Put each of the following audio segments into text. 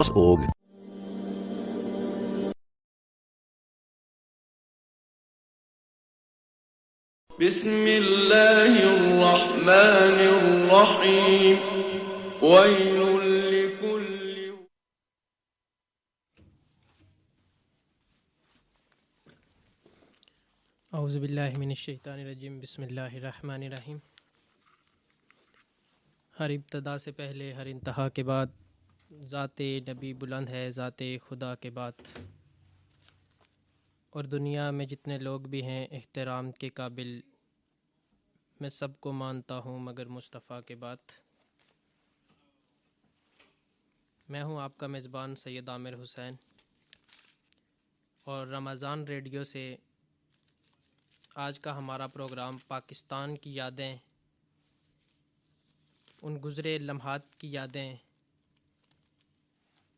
org. بسم الله الرحمن الرحيم ويل لكل اعوذ باللہ من الشیطان الرجیم بسم اللہ الرحمن الرحیم۔ ہر ابتدا سے پہلے ہر انتہا کے بعد ذات نبی بلند ہے، ذات خدا کے بعد، اور دنیا میں جتنے لوگ بھی ہیں احترام کے قابل میں سب کو مانتا ہوں مگر مصطفیٰ کے بعد۔ میں ہوں آپ کا میزبان سید عامر حسین، اور رمضان ریڈیو سے آج کا ہمارا پروگرام پاکستان کی یادیں، ان گزرے لمحات کی یادیں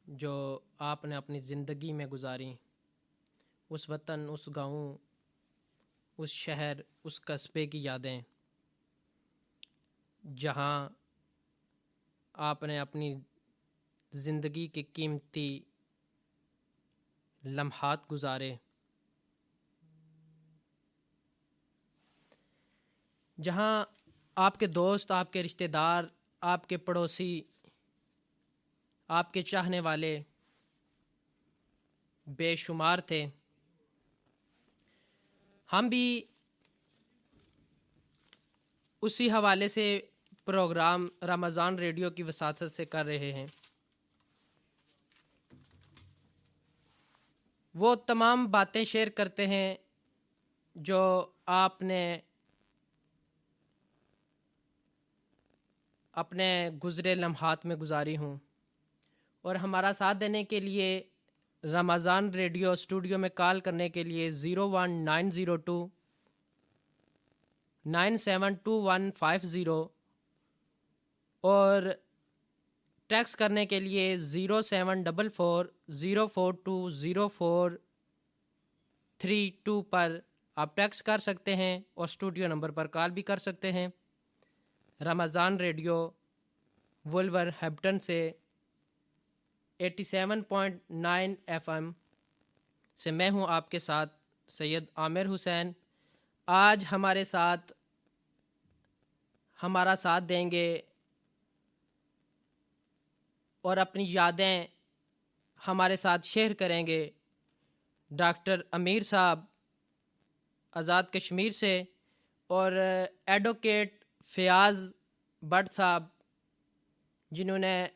جو آپ نے اپنی زندگی میں گزاریں، اس وطن، اس گاؤں، اس شہر، اس قصبے کی یادیں جہاں آپ نے اپنی زندگی کے قیمتی لمحات گزارے، جہاں آپ کے دوست، آپ کے رشتہ دار، آپ کے پڑوسی، آپ کے چاہنے والے بے شمار تھے۔ ہم بھی اسی حوالے سے پروگرام رمضان ریڈیو کی وساطت سے کر رہے ہیں۔ وہ تمام باتیں شیئر کرتے ہیں جو آپ نے اپنے گزرے لمحات میں گزاری ہوں، اور ہمارا ساتھ دینے کے لیے رمضان ریڈیو اسٹوڈیو میں کال کرنے کے لیے 01902-972150 اور ٹیکس کرنے کے لیے 07440420432 پر آپ ٹیکس کر سکتے ہیں، اور اسٹوڈیو نمبر پر کال بھی کر سکتے ہیں۔ رمضان ریڈیو وولور ہیمپٹن سے 87.9 FM سے میں ہوں آپ کے ساتھ سید عامر حسین۔ آج ہمارے ساتھ ہمارا ساتھ دیں گے اور اپنی یادیں ہمارے ساتھ شیئر کریں گے ڈاکٹر امیر صاحب آزاد کشمیر سے، اور ایڈوکیٹ فیاض بٹ صاحب، جنہوں نے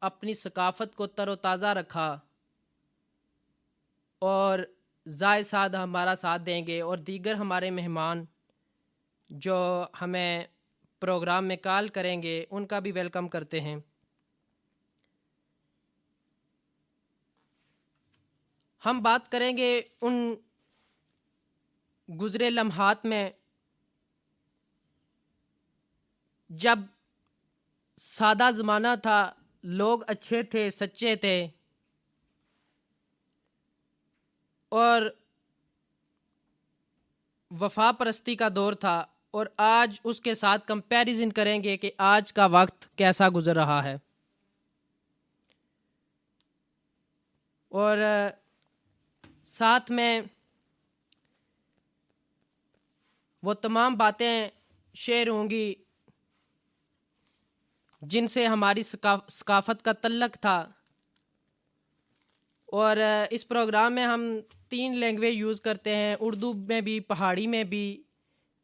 اپنی ثقافت کو تر و تازہ رکھا، اور زائد صاحب ہمارا ساتھ دیں گے، اور دیگر ہمارے مہمان جو ہمیں پروگرام میں کال کریں گے ان کا بھی ویلکم کرتے ہیں۔ ہم بات کریں گے ان گزرے لمحات میں جب سادہ زمانہ تھا، لوگ اچھے تھے، سچے تھے، اور وفا پرستی کا دور تھا، اور آج اس کے ساتھ کمپیریزن کریں گے کہ آج کا وقت کیسا گزر رہا ہے، اور ساتھ میں وہ تمام باتیں شیئر ہوں گی جن سے ہماری ثقافت کا تعلق تھا۔ اور اس پروگرام میں ہم 3 لینگویج یوز کرتے ہیں، اردو میں بھی، پہاڑی میں بھی،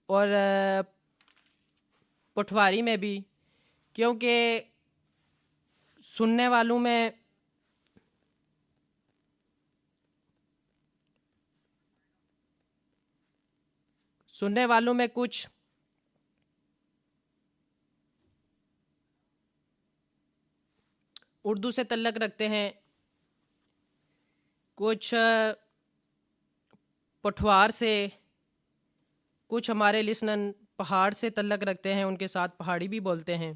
اور پٹھواری میں بھی، کیونکہ سننے والوں میں کچھ اردو سے تعلق رکھتے ہیں، کچھ پٹھوار سے، کچھ ہمارے لسنن پہاڑ سے تعلق رکھتے ہیں، ان کے ساتھ پہاڑی بھی بولتے ہیں۔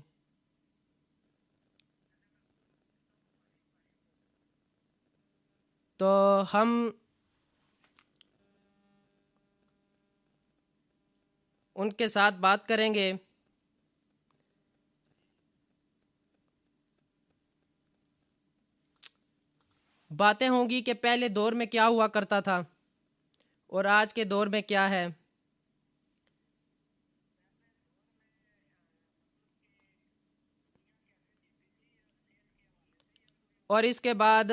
تو ہم ان کے ساتھ بات کریں گے۔ باتیں ہوں گی کہ پہلے دور میں کیا ہوا کرتا تھا اور آج کے دور میں کیا ہے. اور اس کے بعد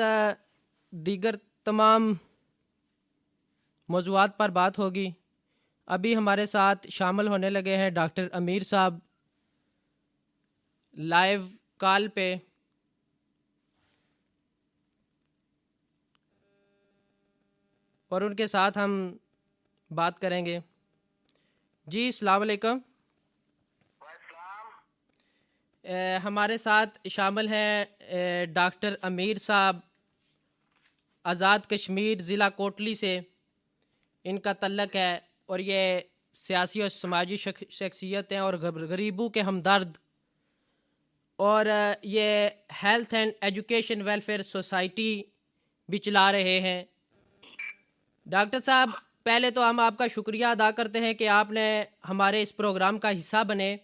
دیگر تمام موضوعات پر بات ہوگی. ابھی ہمارے ساتھ شامل ہونے لگے ہیں ڈاکٹر امیر صاحب لائیو کال پہ. اور ان کے ساتھ ہم بات کریں گے. جی السلام علیکم. ہمارے ساتھ شامل ہیں ڈاکٹر امیر صاحب آزاد کشمیر ضلع کوٹلی سے. ان کا تعلق ہے اور یہ سیاسی اور سماجی شخصیت ہیں اور غریبوں کے ہمدرد. اور یہ health and education welfare society بھی چلا رہے ہیں. ڈاکٹر صاحب پہلے تو ہم آپ کا شکریہ ادا کرتے ہیں کہ آپ نے ہمارے اس پروگرام کا حصہ بنے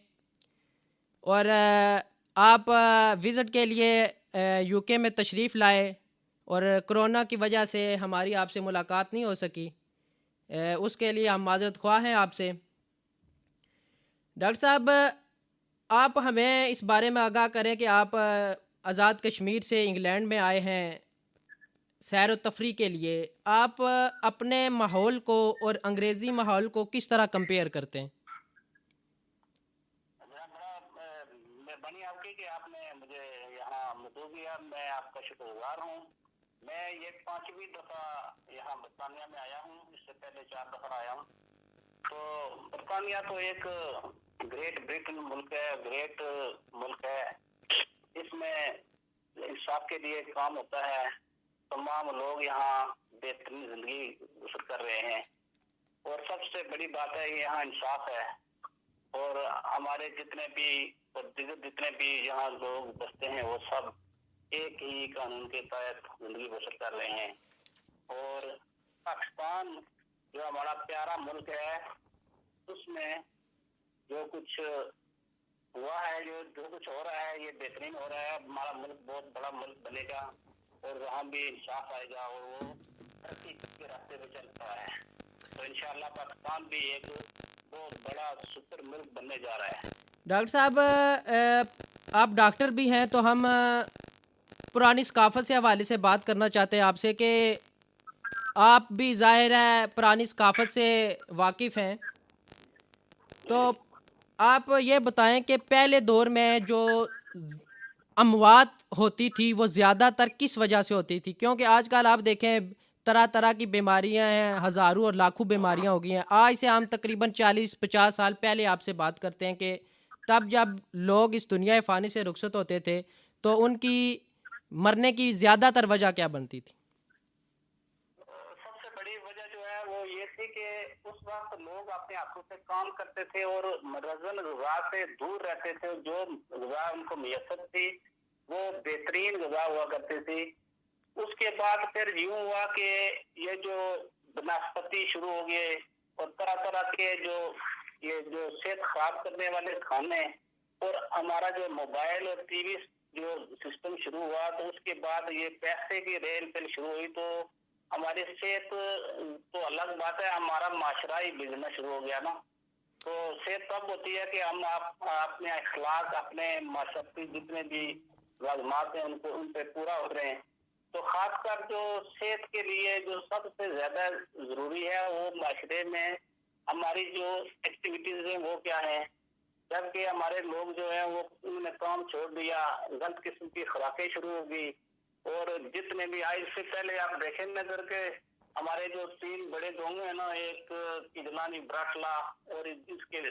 اور آپ وزٹ کے لیے یو کے میں تشریف لائے اور کرونا کی وجہ سے ہماری آپ سے ملاقات نہیں ہو سکی. اس کے لیے ہم معذرت خواہ ہیں آپ سے. ڈاکٹر صاحب آپ ہمیں اس بارے میں آگاہ کریں کہ آپ آزاد کشمیر سے انگلینڈ میں آئے ہیں سیر و تفریح کے لیے. آپ اپنے ماحول کو اور انگریزی ماحول کو کس طرح کمپیئر کرتے ہیں؟ بڑا مہربانی آپ کی کہ آپ نے مجھے یہاں مدعو کیا. میں آپ کا شکر گزار ہوں. میں یہ 5ویں دفعہ یہاں برطانیہ میں آیا ہوں. اس سے پہلے 4 دفعہ آیا ہوں. تو برطانیہ تو ایک گریٹ برٹن ملک ہے, گریٹ ملک ہے. اس میں انصاف کے لیے کام ہوتا ہے. تمام لوگ یہاں بہترین زندگی بسر کر رہے ہیں اور سب سے بڑی بات ہے یہاں انصاف ہے. اور ہمارے جتنے بھی یہاں لوگ بستے ہیں وہ سب ایک ہی قانون کے تحت زندگی بسر کر رہے ہیں. اور پاکستان جو ہمارا پیارا ملک ہے اس میں جو کچھ ہوا ہے, جو کچھ ہو رہا ہے, یہ بہترین ہو رہا ہے. ہمارا ملک بہت بڑا ملک بنے گا اور وہاں بھی انصاف آئے گا اور وہ ترقی کے راستے پہ چل رہا ہے. تو انشاءاللہ پاکستان بھی ایک بہت بڑا سپر ملک بننے جا رہا ہے. ڈاکٹر صاحب آپ ڈاکٹر بھی ہیں تو ہم پرانی ثقافت سے حوالے سے بات کرنا چاہتے ہیں آپ سے کہ آپ بھی ظاہر ہے پرانی ثقافت سے واقف ہیں. تو آپ یہ بتائیں کہ پہلے دور میں جو اموات ہوتی تھی وہ زیادہ تر کس وجہ سے ہوتی تھی؟ کیونکہ آج کل آپ دیکھیں طرح طرح کی بیماریاں ہیں, ہزاروں اور لاکھوں بیماریاں ہو گئی ہیں. آج سے ہم تقریباً 40-50 سال پہلے آپ سے بات کرتے ہیں کہ تب جب لوگ اس دنیا فانی سے رخصت ہوتے تھے تو ان کی مرنے کی زیادہ تر وجہ کیا بنتی تھی؟ سب سے بڑی وجہ جو ہے وہ یہ تھی کہ اس وقت لوگ اپنے ہاتھوں سے کام کرتے تھے اور مرزن غذا سے دور رہتے تھے. جو غذا ان کو میسر تھی وہ بہترین غذا ہوا کرتی تھی. اس کے بعد پھر یوں ہوا کہ یہ جو بنسپتی شروع ہو گئے اور طرح طرح کے یہ جو صحت خراب کرنے والے کھانے اور ہمارا جو موبائل اور ٹی وی جو سسٹم شروع ہوا تو اس کے بعد یہ پیسے کی ریل پل شروع ہوئی. تو ہماری صحت تو الگ بات ہے, ہمارا معاشرہ ہی بگڑنا شروع ہو گیا نا. تو صحت تب ہوتی ہے کہ ہم اپنے اخلاق اپنے معاشرتی جتنے بھی لازمات ہیں ان پہ پورا ہو رہے ہیں. تو خاص کر جو صحت کے لیے جو سب سے زیادہ ضروری ہے وہ معاشرے میں ہماری جو ایکٹیویٹیز ہیں وہ کیا ہیں. جبکہ ہمارے لوگ جو ہیں وہ انہوں نے کام چھوڑ دیا, غلط قسم کی خوراکیں شروع ہو گئی. اور جتنے بھی آج سے پہلے آپ دیکھیں نظر کے ہمارے جو 3 بڑے دونوں ہیں نا, ایک کجلانی براٹلا اور اس کے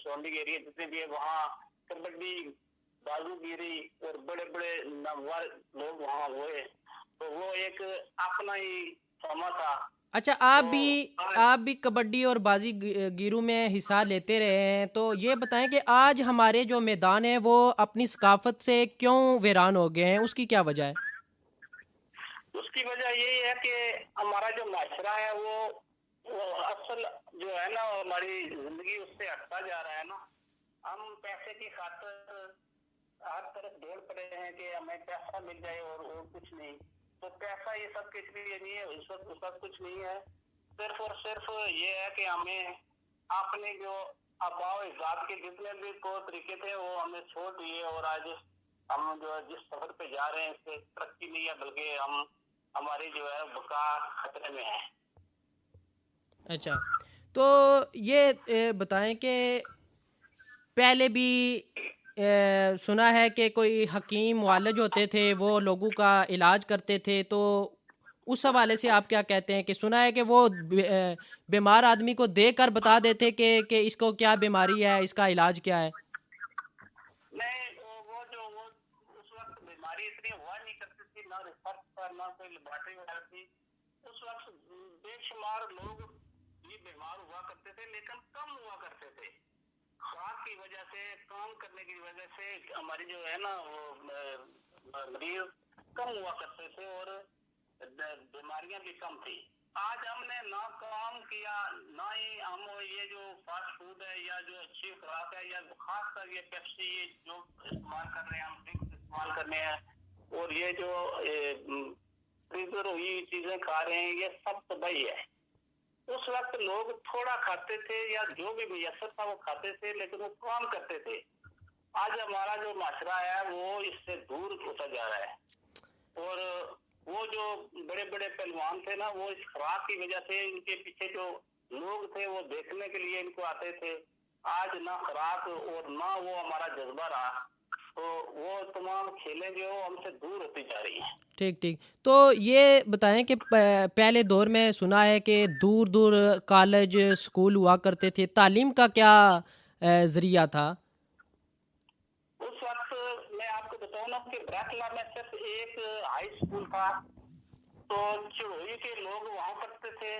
سونڈی ایریا جتنے بھی ہے وہاں کبڈی بازو گیری اور بڑے بڑے نامور لوگ وہاں ہوئے. تو وہ ایک اپنا ہی سما تھا. اچھا آپ بھی کبڈی اور بازی گیروں میں حصہ لیتے رہے ہیں, تو یہ بتائیں کہ آج ہمارے جو میدان ہیں وہ اپنی ثقافت سے کیوں ویران ہو گئے ہیں, اس کی کیا وجہ ہے؟ اس کی وجہ یہی ہے کہ ہمارا جو معاشرہ ہے وہ اصل جو ہے نا ہماری زندگی اس سے ہٹتا جا رہا ہے نا. ہم پیسے کی خاطر ہر طرف دوڑ پڑے ہیں کہ ہمیں پیسہ مل جائے اور کچھ نہیں. تو پیسہ یہ سب کچھ بھی نہیں ہے، اس وقت کچھ نہیں ہے، صرف اور صرف یہ ہے کہ ہمیں اپنے جو آباء و اجداد کے جتنے بھی طور طریقے تھے وہ ہمیں چھوڑ دیے، اور آج ہم جو ہے جس سفر پہ جا رہے ہیں اس سے ترقی نہیں ہے بلکہ ہماری جو ہے بقا خطرے میں ہے۔ اچھا، تو یہ بتائیں کہ پہلے بھی سنا ہے کہ کوئی حکیم معالج ہوتے تھے، وہ لوگوں کا علاج کرتے تھے، تو اس حوالے سے آپ کیا کہتے ہیں؟ کہ سنا ہے کہ وہ بیمار آدمی کو دیکھ کر بتا دیتے کہ اس کو کیا بیماری ہے، اس کا علاج کیا ہے؟ نہیں، وہ اس وقت بیماری اتنی ہوا نہیں کرتی تھی، نہ ریسرچ پر، نہ کوئی لیبارٹری وغیرہ تھی۔ اس وقت بے شمار لوگ یہ بیمار ہوا کرتے تھے، لیکن کم ہوا کرتے تھے۔ خوراک کی وجہ سے، کام کرنے کی وجہ سے ہماری جو ہے نا وہ مریض کم ہوا کرتے تھے اور بیماریاں بھی کم تھی۔ آج ہم نے نہ کام کیا، نہ ہی ہم یہ جو فاسٹ فوڈ ہے یا جو اچھی خوراک ہے یا خاص کر یہ پیپسی یہ جو استعمال کر رہے ہیں، ہم ڈرنکس استعمال کر رہے ہیں اور یہ جو فریزر ہوئی چیزیں کھا رہے ہیں، یہ سب تباہی ہے۔ اس وقت لوگ تھوڑا کھاتے تھے یا جو بھی میسر تھا وہ کھاتے تھے، لیکن وہ کام کرتے تھے۔ آج ہمارا جو معاشرہ ہے وہ اس سے دور ہوتا جا رہا ہے، اور وہ جو بڑے بڑے پہلوان تھے نا، وہ اس خوراک کی وجہ سے ان کے پیچھے جو لوگ تھے وہ دیکھنے کے لیے ان کو آتے تھے۔ آج نہ خوراک اور نہ وہ ہمارا جذبہ رہا، تو وہ تمام کھیلیں جو ہم سے دور ہوتی جا رہی ہیں۔ ٹھیک ٹھیک، تو یہ بتائیں کہ پہلے دور میں سنا ہے کہ دور دور کالج اسکول ہوا کرتے تھے، تعلیم کا کیا ذریعہ تھا؟ اس وقت میں آپ کو بتاؤں نا کہ براکلا میں صرف ایک ہائی اسکول تھا، تو چڑوئی کے لوگ وہاں پڑھتے تھے،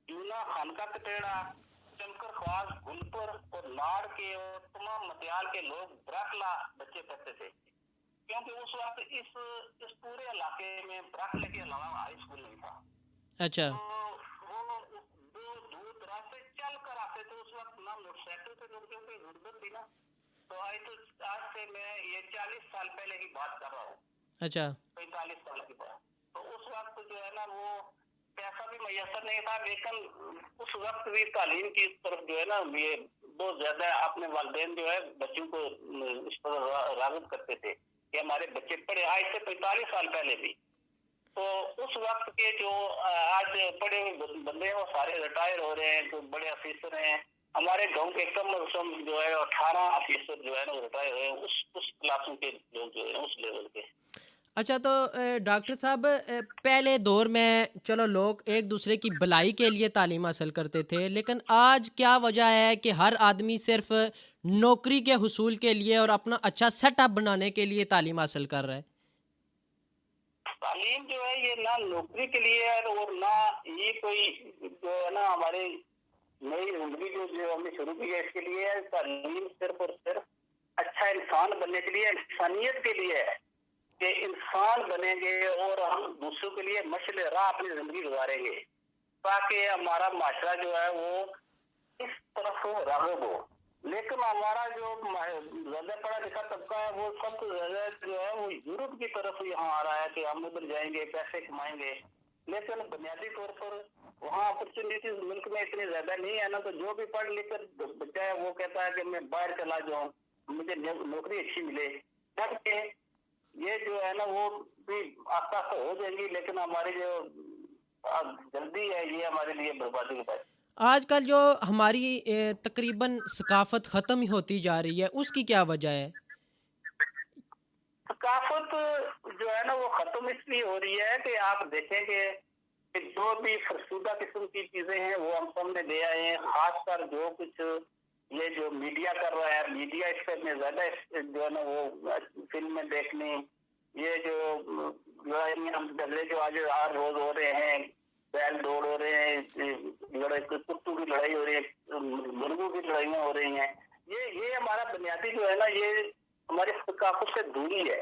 یونا خانقاہ کٹیڑا، چمکر خواص گلپر اور لاڑ کے اور تمام متیال کے لوگ براکلا بچے پڑھتے تھے، کیونکہ اس وقت اس پورے علاقے میں براکلے کے علاوہ ہائی اسکول نہیں تھا۔ اچھا، تو وہ دور دراز سے چل کر آتے تھے۔ اس وقت نہ موٹر سائیکل سے لوگ، کیونکہ غربت تھی نا، تو آج سے میں یہ 40 سال پہلے کی بات کر رہا ہوں، اچھا، 45 سال کی بات۔ تو اس وقت جو ہے نا وہ پیسہ بھی میسر نہیں تھا، لیکن اس وقت بھی تعلیم کی طرف جو ہے نا یہ بہت زیادہ اپنے والدین جو ہے بچوں کو اس پر راغب کرتے تھے کہ ہمارے بچے پڑھے۔ آج سے 45 سال پہلے بھی تو اس وقت کے جو آج پڑھے ہوئے بندے ہیں وہ سارے ریٹائر ہو رہے ہیں، تو بڑے آفیسر ہیں۔ ہمارے گاؤں کے کم از کم جو ہے 18 آفیسر جو ہے نا ریٹائر ہوئے ہیں، اس کلاسوں کے لوگ جو ہیں اس لیول کے۔ اچھا، تو ڈاکٹر صاحب پہلے دور میں چلو لوگ ایک دوسرے کی بھلائی کے لیے تعلیم حاصل کرتے تھے، لیکن آج کیا وجہ ہے کہ ہر آدمی صرف نوکری کے حصول کے لیے اور اپنا اچھا سیٹ اپ بنانے کے لیے تعلیم حاصل کر رہا ہے؟ تعلیم جو ہے یہ نہ نوکری کے لیے ہے اور نہ یہ کوئی جو ہے نا ہماری نئی زندگی جو ہم نے شروع کی ہے اس کے لیے ہے۔ تعلیم صرف اور صرف اچھا انسان بننے کے لیے، انسانیت کے لیے ہے کہ انسان بنیں گے اور ہم دوسروں کے لیے مشعل راہ اپنی زندگی گزاریں گے، تاکہ ہمارا معاشرہ جو ہے وہ اس طرف راغب ہو۔ لیکن ہمارا جو زیادہ پڑھا لکھا طبقہ ہے وہ سب سے زیادہ جو ہے وہ یورپ کی طرف یہاں آ رہا ہے کہ ہم ادھر جائیں گے، پیسے کمائیں گے، لیکن بنیادی طور پر وہاں اپرچونیٹیز ملک میں اتنی زیادہ نہیں ہے نا، تو جو بھی پڑھ لکھ کر بچہ ہے وہ کہتا ہے کہ میں باہر چلا جاؤں، مجھے نوکری اچھی ملے، جبکہ یہ جو ہے نا وہ بھی آستہ آستہ ہو جائیں گی، لیکن ہماری جو جلدی ہے یہ ہمارے لیے بربادی کا ہے۔ آج کل جو ہماری تقریباً ثقافت ختم ہی ہوتی جا رہی ہے، اس کی کیا وجہ ہے؟ ثقافت جو ہے نا وہ ختم اس لیے ہو رہی ہے کہ آپ دیکھیں کہ جو بھی فرسودہ قسم کی چیزیں ہیں وہ ہم سامنے لے آئے ہیں، خاص کر جو کچھ یہ جو میڈیا کر رہا ہے، میڈیا اس پہ زیادہ جو ہے نا وہ فلمیں دیکھنی، یہ جو جھگڑے جو آج ہر روز ہو رہے ہیں، بیل دوڑ ہو رہے ہیں، کتوں کی لڑائی ہو رہی ہے، مرغوں کی لڑائیاں ہو رہی ہیں، یہ ہمارا بنیادی جو ہے نا یہ ہماری ثقافت سے دوری ہے۔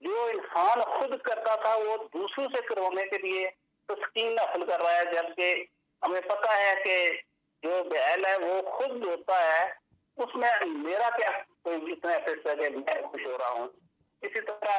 جو انسان خود کرتا تھا وہ دوسروں سے کروانے کے لیے تسکین حاصل کر رہا ہے، جبکہ ہمیں پتہ ہے کہ جو بیل ہے وہ خود ہوتا ہے، اس میں میرا کیا کوئی اتنا ایفرٹ ہے کہ میں خوش ہو رہا ہوں۔ اسی طرح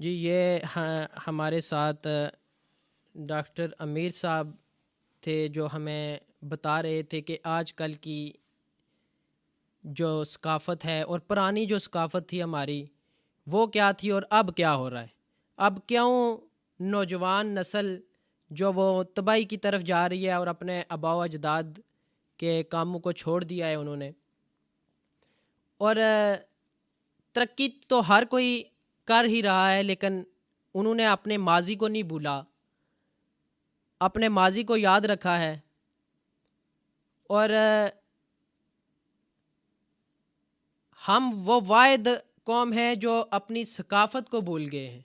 جی یہ ہمارے ساتھ ڈاکٹر امیر صاحب تھے جو ہمیں بتا رہے تھے کہ آج کل کی جو ثقافت ہے اور پرانی جو ثقافت تھی ہماری وہ کیا تھی اور اب کیا ہو رہا ہے. اب کیوں نوجوان نسل جو وہ تباہی کی طرف جا رہی ہے اور اپنے آباء و اجداد کے کاموں کو چھوڑ دیا ہے انہوں نے. اور ترقی تو ہر کوئی کر ہی رہا ہے لیکن انہوں نے اپنے ماضی کو نہیں بھولا، اپنے ماضی کو یاد رکھا ہے. اور ہم وہ واحد قوم ہے جو اپنی ثقافت کو بھول گئے ہیں،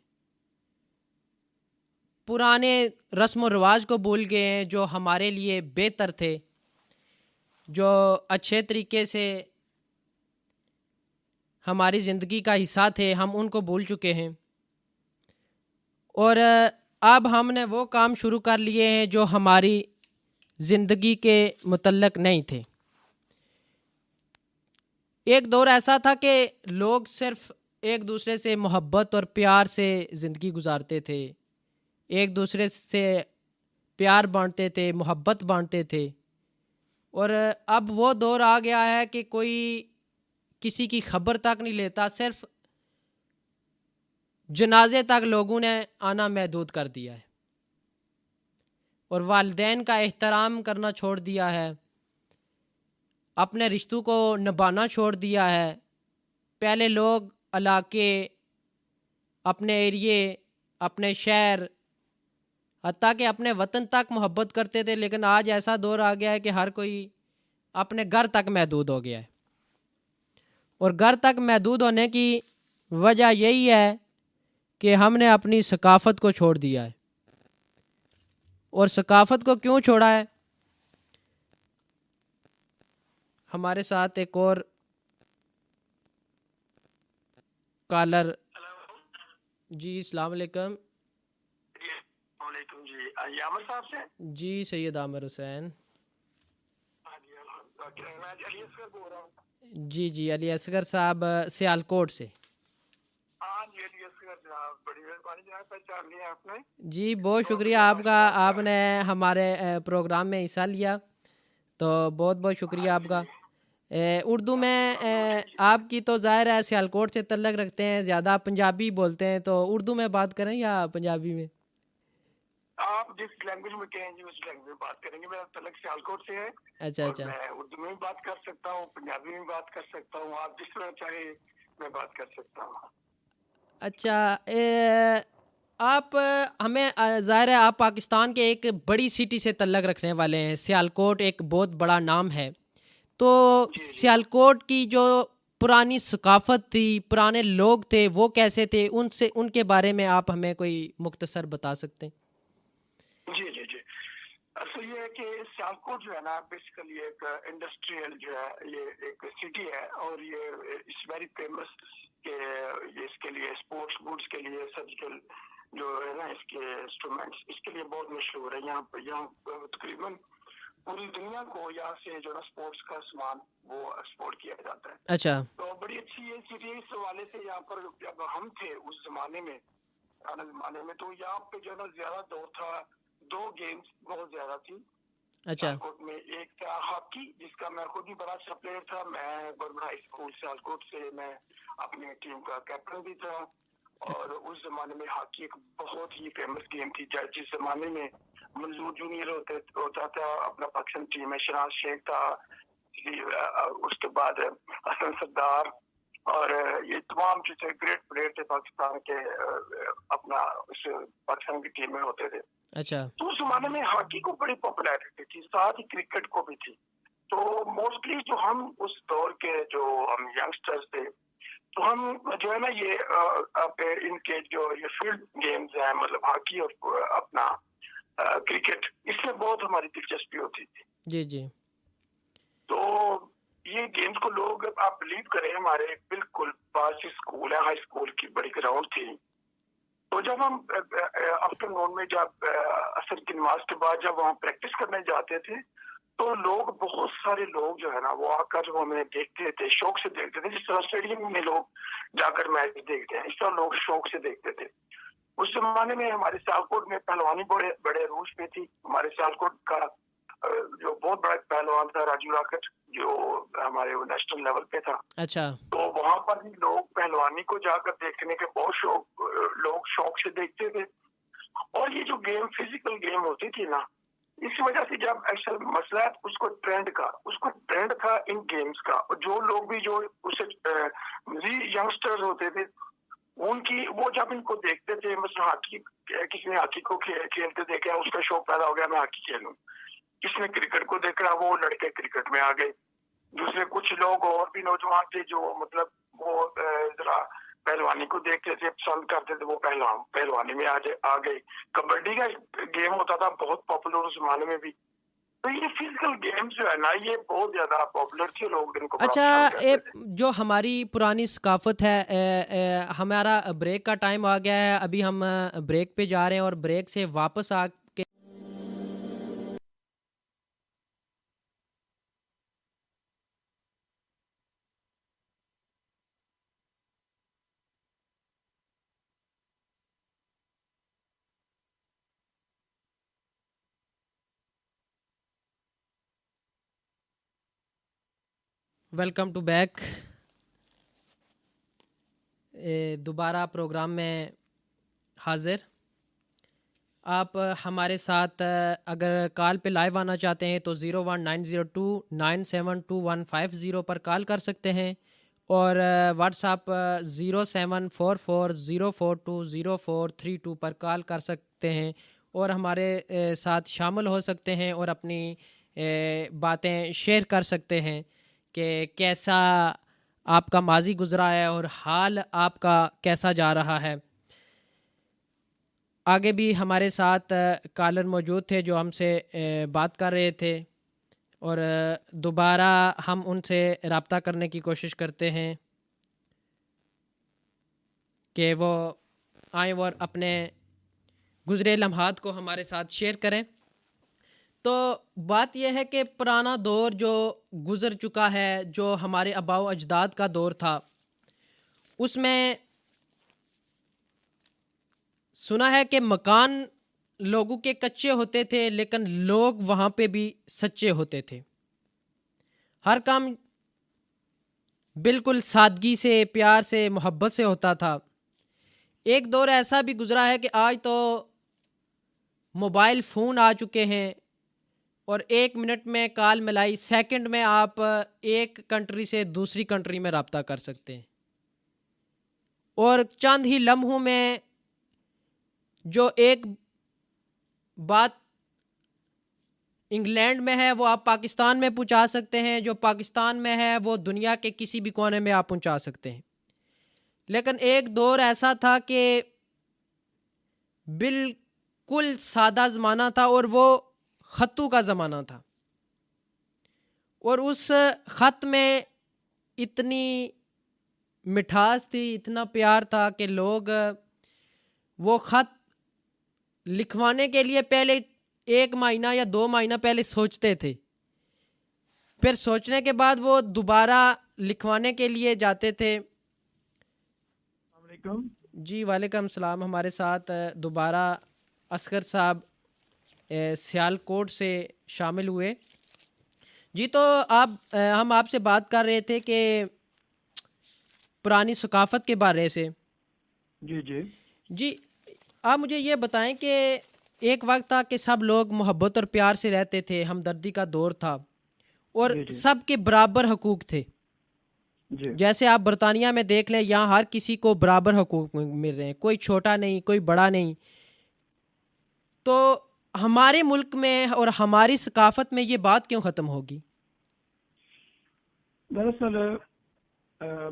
پرانے رسم و رواج کو بھول گئے ہیں جو ہمارے لیے بہتر تھے، جو اچھے طریقے سے ہماری زندگی کا حصہ تھے، ہم ان کو بھول چکے ہیں. اور اب ہم نے وہ کام شروع کر لیے ہیں جو ہماری زندگی کے متعلق نہیں تھے. ایک دور ایسا تھا کہ لوگ صرف ایک دوسرے سے محبت اور پیار سے زندگی گزارتے تھے، ایک دوسرے سے پیار بانٹتے تھے، محبت بانٹتے تھے. اور اب وہ دور آ گیا ہے کہ کوئی کسی کی خبر تک نہیں لیتا، صرف جنازے تک لوگوں نے آنا محدود کر دیا ہے اور والدین کا احترام کرنا چھوڑ دیا ہے، اپنے رشتوں کو نبھانا چھوڑ دیا ہے. پہلے لوگ علاقے، اپنے ایریے، اپنے شہر، حتیٰ کہ اپنے وطن تک محبت کرتے تھے، لیکن آج ایسا دور آ گیا ہے کہ ہر کوئی اپنے گھر تک محدود ہو گیا ہے. اور گھر تک محدود ہونے کی وجہ یہی ہے کہ ہم نے اپنی ثقافت کو چھوڑ دیا ہے. اور ثقافت کو کیوں چھوڑا ہے؟ ہمارے ساتھ ایک اور کالر. جی السلام علیکم. وعلیکم. جی عامر صاحب سے؟ جی سید عامر حسین. میں علی اصغر بول رہا ہوں. جی جی علی اصغر صاحب سیالکوٹ سے. ہاں جی علی اصغر جناب، بڑی مہربانی جناب، پہچان لیا آپ نے. جی بہت شکریہ آپ کا، آپ نے ہمارے پروگرام میں حصہ لیا تو بہت بہت شکریہ آپ کا. اردو میں آپ کی تو ظاہر ہے سیالکوٹ سے تعلق رکھتے ہیں، زیادہ پنجابی بولتے ہیں، تو اردو میں بات کریں یا پنجابی میں؟ آپ جس لینگویج میں کہیں جی اس لینگویج میں بات کریں گے. میرا تعلق سیالکوٹ سے ہے. اچھا اور میں اردو میں بھی بات کر سکتا ہوں، پنجابی میں بات کر سکتا ہوں، آپ جس طرح چاہے میں بات کر سکتا ہوں. اچھا آپ ہمیں ظاہر ہے آپ پاکستان کے ایک بڑی سٹی سے تعلق رکھنے والے ہیں، سیالکوٹ ایک بہت بڑا نام ہے. تو سیالکوٹ کی جو پرانی ثقافت تھی، پرانے لوگ تھے، وہ کیسے تھے، ان کے بارے میں آپ ہمیں کوئی مختصر بتا سکتے ہیں؟ جی جی جی. اصل یہ ہے کہ سیالکوٹ جو ہے نا بیسیکلی ایک انڈسٹریل جو ہے، یہ ایک سٹی ہے اور یہ اٹس ویری فیمس کہ اس کے لیے اسپورٹس گڈس کے لیے سرجیکل جو ہے نا اس کے انسٹرومینٹس اس کے لیے بہت مشہور ہے. یہاں تقریباً پوری دنیا کو یہاں سے جو ہے نا اسپورٹس کا سامان وہ ایکسپورٹ کیا جاتا ہے. اچھا. تو بڑی اچھی یہ سٹی ہے. اس حوالے سے یہاں پر جب ہم تھے اس زمانے میں تو یہاں پہ جو ہے نا زیادہ دور تھا، دو گیمز بہت زیادہ تھی. اچھا. سیالکوٹ میں ایک تھا ہاکی، جس کا میں خود ہی بڑا اچھا پلیئر تھا. میں گورنمنٹ ہائی اسکول سیالکوٹ سے میں اپنی ٹیم کا کیپٹن بھی تھا. اور اس زمانے میں ہاکی ایک بہت ہی فیمس گیم تھی. جس زمانے میں منظور جونیئر ہوتا تھا، اپنا پاکستان ٹیم میں شہناز شیخ تھا، اس کے بعد حسن سردار، اور یہ تمام جو گریٹ پلیئر تھے پاکستان کے، اپنا اس پاکستان کی ٹیم میں ہوتے تھے. اچھا. تو اس زمانے میں ہاکی کو بڑی پاپولیرٹی تھی، ساتھ ہی کرکٹ کو بھی تھی. تو موسٹلی جو ہم اس دور کے جو ہم ینگسٹرز تھے، تو ہم جو ہے نا یہ ان کے جو یہ فیلڈ گیمز ہیں، مطلب ہاکی اور اپنا کرکٹ، اس میں بہت ہماری دلچسپی ہوتی تھی. جی جی. تو یہ گیمز کو لوگ، آپ بلیو کریں، ہمارے بالکل پاس اسکول ہے، ہائی اسکول کی بڑی گراؤنڈ تھی. تو جب ہم آفٹر نون میں جب عصر کی نماز کے بعد جب وہاں پریکٹس کرنے جاتے تھے، تو لوگ بہت سارے لوگ جو ہے نا وہ آ کر وہ ہمیں دیکھتے تھے, شوق سے دیکھتے تھے. جس طرح اسٹیڈیم میں لوگ جا کر میچ دیکھتے ہیں, اس طرح لوگ شوق سے دیکھتے تھے. اس زمانے میں ہمارے سیالکوٹ میں پہلوانی بڑے عروج پہ تھی. ہمارے سیالکوٹ کا جو بہت بڑا پہلوان تھا راجو راکٹ, جو ہمارے نیشنل لیول پہ تھا. اچھا. تو وہاں پر بھی لوگ پہلوانی کو جا کر دیکھنے کے بہت لوگ شوق سے دیکھتے تھے. اور یہ جو گیم فزیکل گیم ہوتی تھی نا, اس وجہ سے جب ایکچوئل مسئلہ ہے اس کو ٹرینڈ تھا ان گیمز کا. اور جو لوگ بھی جو اسے ینگسٹرز ہوتے تھے ان کی وہ جب ان کو دیکھتے تھے, مثلا ہاکی, کسی نے ہاکی کو کھیلتے دیکھا, اس کا شوق پیدا ہو گیا میں ہاکی کھیلوں. کس نے کرکٹ کو دیکھا, وہ لڑکے کرکٹ میں آ گئے. دوسرے کچھ لوگ اور بھی نوجوان تھے جو مطلب وہ ذرا پہلوانی کو دیکھتے تھے, پسند کرتے تھے, وہ پہلوانی میں آ گئے. کبڈی کا گیم ہوتا تھا بہت پاپولر اس زمانے میں بھی. تو یہ فزیکل گیمز جو ہے نا یہ بہت زیادہ پاپولر تھے, لوگ ان کو بڑا پسند کرتے تھے. جو ہماری پرانی ثقافت ہے, ہمارا بریک کا ٹائم آ گیا ہے, ابھی ہم بریک پہ جا رہے ہیں اور بریک سے واپس آ کے ویلکم ٹو بیک. دوبارہ پروگرام میں حاضر. آپ ہمارے ساتھ اگر کال پہ لائیو آنا چاہتے ہیں تو 01902972150 پر کال کر سکتے ہیں, اور واٹس ایپ 07440420432 پر کال کر سکتے ہیں اور ہمارے ساتھ شامل ہو سکتے ہیں اور اپنی باتیں شیئر کر سکتے ہیں کہ کیسا آپ کا ماضی گزرا ہے اور حال آپ کا کیسا جا رہا ہے. آگے بھی ہمارے ساتھ کالر موجود تھے جو ہم سے بات کر رہے تھے, اور دوبارہ ہم ان سے رابطہ کرنے کی کوشش کرتے ہیں کہ وہ آئیں اور اپنے گزرے لمحات کو ہمارے ساتھ شیئر کریں. تو بات یہ ہے کہ پرانا دور جو گزر چکا ہے, جو ہمارے آباء و اجداد کا دور تھا, اس میں سنا ہے کہ مکان لوگوں کے کچے ہوتے تھے لیکن لوگ وہاں پہ بھی سچے ہوتے تھے. ہر کام بالکل سادگی سے, پیار سے, محبت سے ہوتا تھا. ایک دور ایسا بھی گزرا ہے کہ آج تو موبائل فون آ چکے ہیں اور 1 منٹ میں کال ملائی, سیکنڈ میں آپ ایک کنٹری سے دوسری کنٹری میں رابطہ کر سکتے ہیں, اور چند ہی لمحوں میں جو ایک بات انگلینڈ میں ہے وہ آپ پاکستان میں پہنچا سکتے ہیں, جو پاکستان میں ہے وہ دنیا کے کسی بھی کونے میں آپ پہنچا سکتے ہیں. لیکن ایک دور ایسا تھا کہ بالکل سادہ زمانہ تھا اور وہ خطوں کا زمانہ تھا, اور اس خط میں اتنی مٹھاس تھی, اتنا پیار تھا کہ لوگ وہ خط لکھوانے کے لیے پہلے 1 مہینہ یا 2 مہینہ پہلے سوچتے تھے, پھر سوچنے کے بعد وہ دوبارہ لکھوانے کے لیے جاتے تھے. السلام علیکم. جی وعلیکم السلام. ہمارے ساتھ دوبارہ اصغر صاحب سیالکوٹ سے شامل ہوئے. جی تو ہم آپ سے بات کر رہے تھے کہ پرانی ثقافت کے بارے سے. جی آپ مجھے یہ بتائیں کہ ایک وقت تھا کہ سب لوگ محبت اور پیار سے رہتے تھے, ہمدردی کا دور تھا, اور سب کے برابر حقوق تھے. جیسے آپ برطانیہ میں دیکھ لیں, یہاں ہر کسی کو برابر حقوق مل رہے ہیں, کوئی چھوٹا نہیں, کوئی بڑا نہیں. تو ہمارے ملک میں اور ہماری ثقافت میں یہ بات کیوں ختم ہوگی؟ دراصل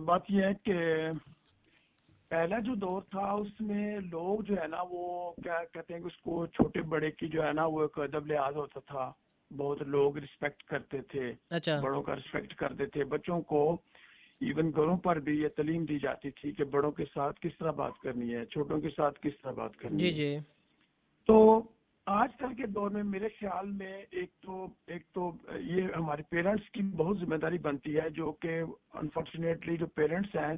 بات یہ ہے کہ پہلا جو دور تھا اس میں لوگ جو ہے نا وہ کیا کہتے ہیں کہ اس کو چھوٹے بڑے کی جو ہے نا وہ ایک ادب لحاظ ہوتا تھا. بہت لوگ رسپیکٹ کرتے تھے, بڑوں کا رسپیکٹ کرتے تھے. بچوں کو ایون گھروں پر بھی یہ تعلیم دی جاتی تھی کہ بڑوں کے ساتھ کس طرح بات کرنی ہے, چھوٹوں کے ساتھ کس طرح بات کرنی ہے. جی. تو آج کل کے دور میں میرے خیال میں ایک تو یہ ہمارے پیرنٹس کی بہت ذمہ داری بنتی ہے، جو کہ انفارچونیٹلی جو پیرنٹس ہیں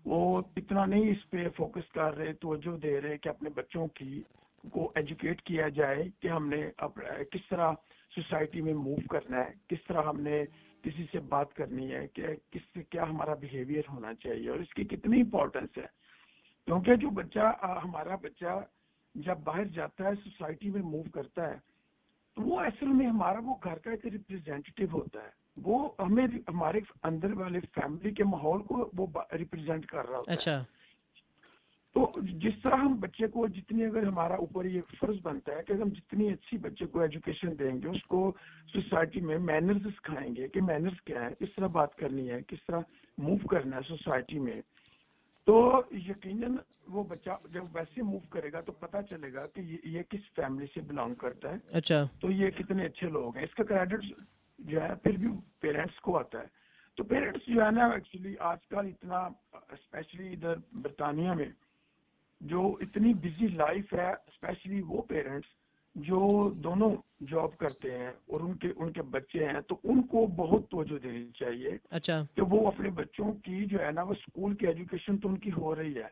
وہ اتنا نہیں اس پہ فوکس کر رہے، توجہ دے رہے کہ اپنے بچوں کو ایجوکیٹ کیا جائے کہ ہم نے کس طرح سوسائٹی میں موو کرنا ہے، کس طرح ہم نے کسی سے بات کرنی ہے، کہ کس سے کیا ہمارا بیہیویئر ہونا چاہیے اور اس کی کتنی امپورٹنس ہے. کیونکہ جو ہمارا بچہ جب باہر جاتا ہے، سوسائٹی میں موو کرتا ہے، تو وہ اصل میں وہ گھر کا ایک ریپرزینٹیو ہوتا ہے. وہ ہمیں ہمارے اندر والے فیملی کے ماحول کو وہ ریپرزینٹ کر رہا ہوتا ہے. اچھا. تو جس طرح ہم بچے کو جتنی، اگر ہمارا اوپر یہ فرض بنتا ہے کہ ہم جتنی اچھی بچے کو ایجوکیشن دیں گے، اس کو سوسائٹی میں مینرز سکھائیں گے کہ مینرز کیا ہے، کس طرح بات کرنی ہے، کس طرح موو کرنا ہے سوسائٹی میں، تو یقیناً وہ بچہ جب ویسے موو کرے گا تو پتہ چلے گا کہ یہ کس فیملی سے بلانگ کرتا ہے. اچھا. تو یہ کتنے اچھے لوگ ہیں. اس کا کریڈٹ جو ہے پھر بھی پیرنٹس کو آتا ہے. تو پیرنٹس جو ہے نا ایکچولی آج کل اتنا، اسپیشلی ادھر برطانیہ میں جو اتنی بزی لائف ہے، اسپیشلی وہ پیرنٹس جو دونوں جاب کرتے ہیں اور ان کے بچے ہیں، تو ان کو بہت توجہ دینی چاہیے. اچھا. کہ وہ اپنے بچوں کی جو ہے نا وہ اسکول کی ایجوکیشن تو ان کی ہو رہی ہے،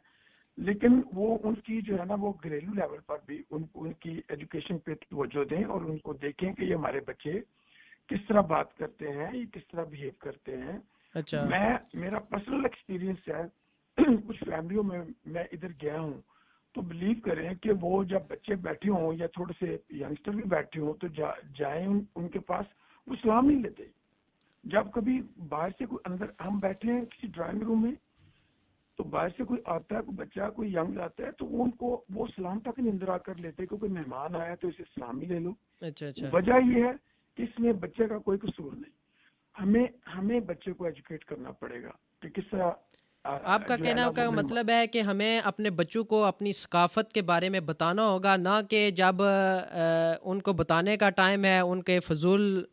لیکن وہ ان کی جو ہے نا وہ گھریلو لیول پر بھی ان کی ایجوکیشن پہ توجہ دیں اور ان کو دیکھیں کہ یہ ہمارے بچے کس طرح بات کرتے ہیں، یہ کس طرح بہیو کرتے ہیں. اچھا. میرا پرسنل ایکسپیرینس ہے، کچھ فیملیوں میں ادھر گیا ہوں تو بلیو کریں کہ وہ جب بچے بیٹھے ہوں یا تھوڑے سے ینگسٹر بھی بیٹھے ہوں تو جائیں ان کے پاس، وہ سلام نہیں لیتے. جب کبھی باہر سے کوئی اندر، ہم بیٹھے ہیں کسی ڈرائنگ روم میں، تو باہر سے کوئی آتا ہے، کوئی بچہ کوئی ینگ آتا ہے، تو ان کو وہ سلام تک نہیں اندر آ کر لیتے کہ کوئی مہمان آیا تو اسے سلام ہی لے لو. اچھا. اچھا. وجہ یہ ہے کہ اس میں بچے کا کوئی قصور نہیں. ہمیں بچے کو ایجوکیٹ کرنا پڑے گا کہ کس طرح. آپ کا کہنا کا مطلب ہے کہ ہمیں اپنے بچوں کو اپنی ثقافت کے بارے میں بتانا ہوگا، نہ کہ جب ان کو بتانے کا ٹائم ہے ان کے فضول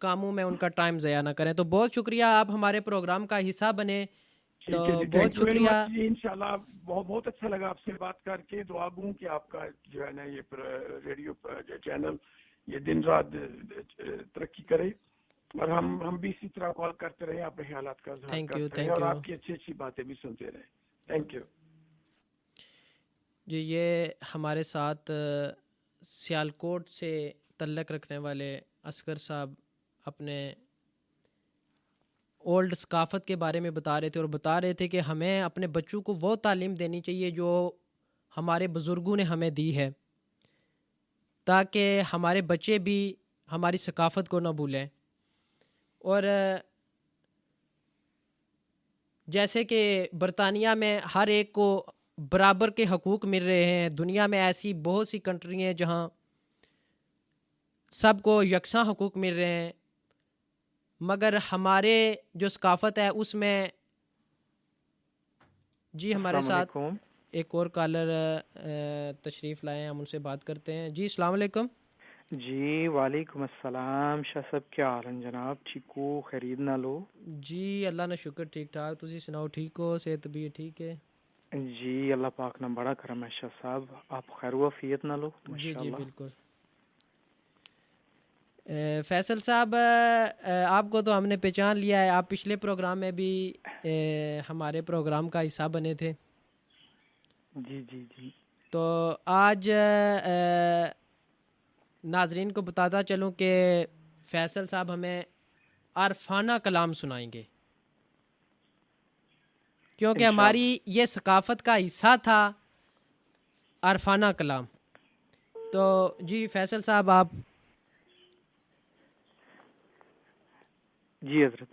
کاموں میں ان کا ٹائم ضائع نہ کریں. تو بہت شکریہ، آپ ہمارے پروگرام کا حصہ بنے. تو بہت شکریہ. انشاءاللہ بہت اچھا لگا آپ سے بات کر کے. دعا گوں کہ آپ کا جو ہے نا یہ ریڈیو چینل یہ دن رات ترقی کرے، اور ہم بھی اسی طرح کال کرتے رہے، اپنے خیالات کا اظہار کرتے رہے اور آپ کی اچھی باتیں بھی سنتے رہے. تھینک یو جی. یہ ہمارے ساتھ سیالکوٹ سے تعلق رکھنے والے اصغر صاحب اپنے اولڈ ثقافت کے بارے میں بتا رہے تھے، اور بتا رہے تھے کہ ہمیں اپنے بچوں کو وہ تعلیم دینی چاہیے جو ہمارے بزرگوں نے ہمیں دی ہے، تاکہ ہمارے بچے بھی ہماری ثقافت کو نہ بھولیں. اور جیسے کہ برطانیہ میں ہر ایک کو برابر کے حقوق مل رہے ہیں، دنیا میں ایسی بہت سی کنٹری ہیں جہاں سب کو یکساں حقوق مل رہے ہیں، مگر ہمارے جو ثقافت ہے اس میں. جی ہمارے ساتھ ایک اور کالر تشریف لائے ہیں، ہم ان سے بات کرتے ہیں. جی السلام علیکم. جی وعلیکم السلام. شاہ صاحب کیا حال ہیں جناب؟ ٹھیک ہو؟ خیریت نہ لو؟ جی اللہ نے شکر ٹھیک ٹھاک. تسی سناؤ ٹھیک ہو؟ صحت بھی ٹھیک ہے؟ جی اللہ پاک نے بڑا کرم ہے شاہ صاحب. آپ خیر و عافیت نہ لو؟ جی جی بالکل. فیصل صاحب آپ کو تو ہم نے پہچان لیا ہے، آپ پچھلے پروگرام میں بھی ہمارے پروگرام کا حصہ بنے تھے. جی جی جی. تو آج ناظرین کو بتاتا چلوں کہ فیصل صاحب ہمیں عارفانہ کلام سنائیں گے، کیونکہ ہماری یہ ثقافت کا حصہ تھا عارفانہ کلام. تو جی فیصل صاحب آپ. جی حضرت.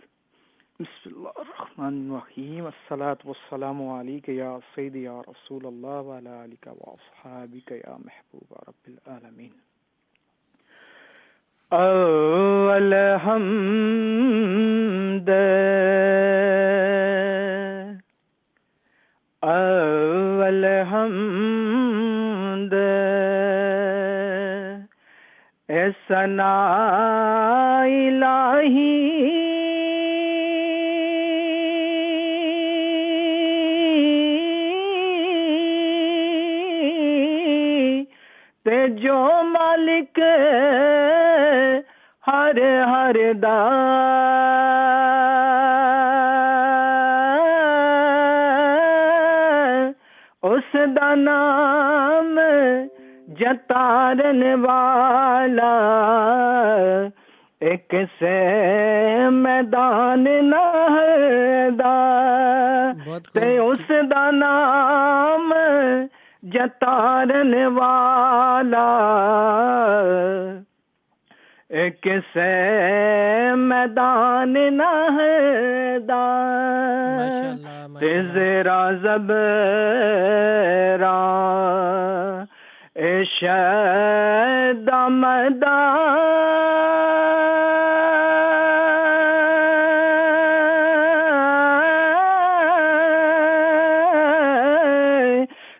بسم اللہ الرحمن الرحیم. الصلاۃ والسلام علیک یا سیدی یا رسول اللہ وعلی آلک واصحابک یا محبوب رب العالمین. اول حمد اول حمد ثنا الہی جو مالک ہر ہر دا اس دا نام جتارن والا ایک سے میدان نہر دا بہت تے خوب. اس دا نام جتارن والا ایک سے میدان نہدا ماشاءاللہ تے ماشاءاللہ. زیرا زبراں شہد مدان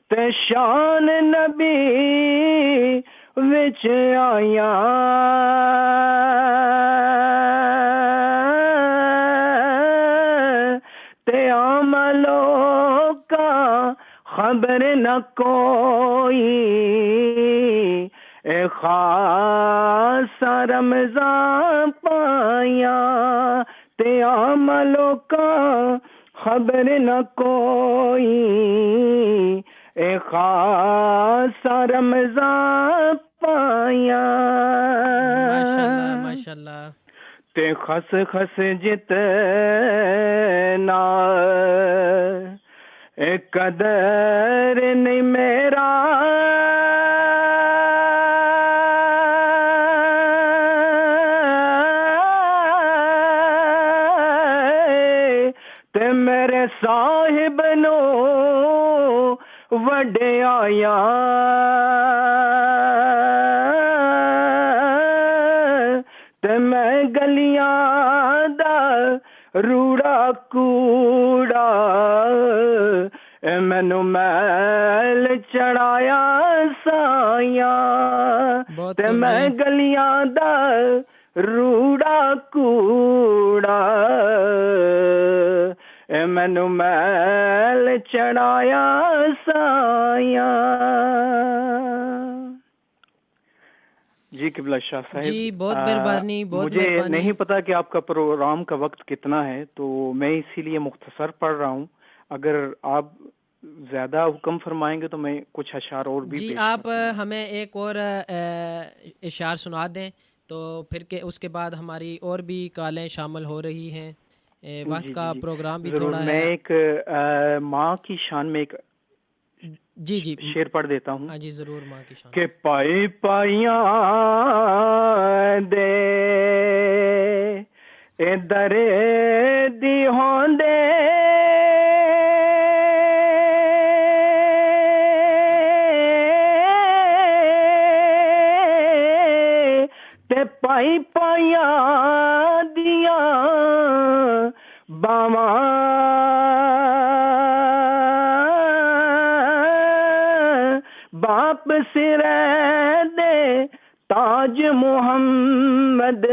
تے شان نبی وچ آیا تے عملوں کا خبر نہ کوئی اے خاص رمضان پایا تے عملوں کا خبر نہ کوئی اے خاص رمضان پایا ماشاءاللہ ماشاءاللہ. تے خس خس جتنا اے قدر نہیں میرا تے میرے صاحب نو وڈے آیا تے میں گلیاں دا روڑا کوڑا اے مینو میل چڑھایا سایا بہت تے خوب میں ہے. گلیاں دا روڑا کوڑا اے مینو میل چڑھایا سایا. جی قبلہ شاہ صاحب جی بہت مہربانی بہت مجھے مہربانی. نہیں پتا کہ آپ کا پروگرام کا وقت کتنا ہے تو میں اسی لیے مختصر پڑھ رہا ہوں. اگر آپ زیادہ حکم فرمائیں گے تو میں کچھ اشعار اور بھی جی پیش آپ کرتا ہوں. ہمیں ایک اور اشعار سنا دیں تو پھر کہ اس کے بعد ہماری اور بھی کالیں شامل ہو رہی ہیں. وقت جی کا جی پروگرام بھی ضرور. تھوڑا میں ہے. ایک ماں کی شان میں ایک جی جی شعر پڑھ دیتا ہوں ہاں جی ضرور. ماں کی شان. کہ پائی پائیاں دے اے درے دی ہوندے تے پائی پائیاں دیاں باواں باپ سرے دے تاج محمد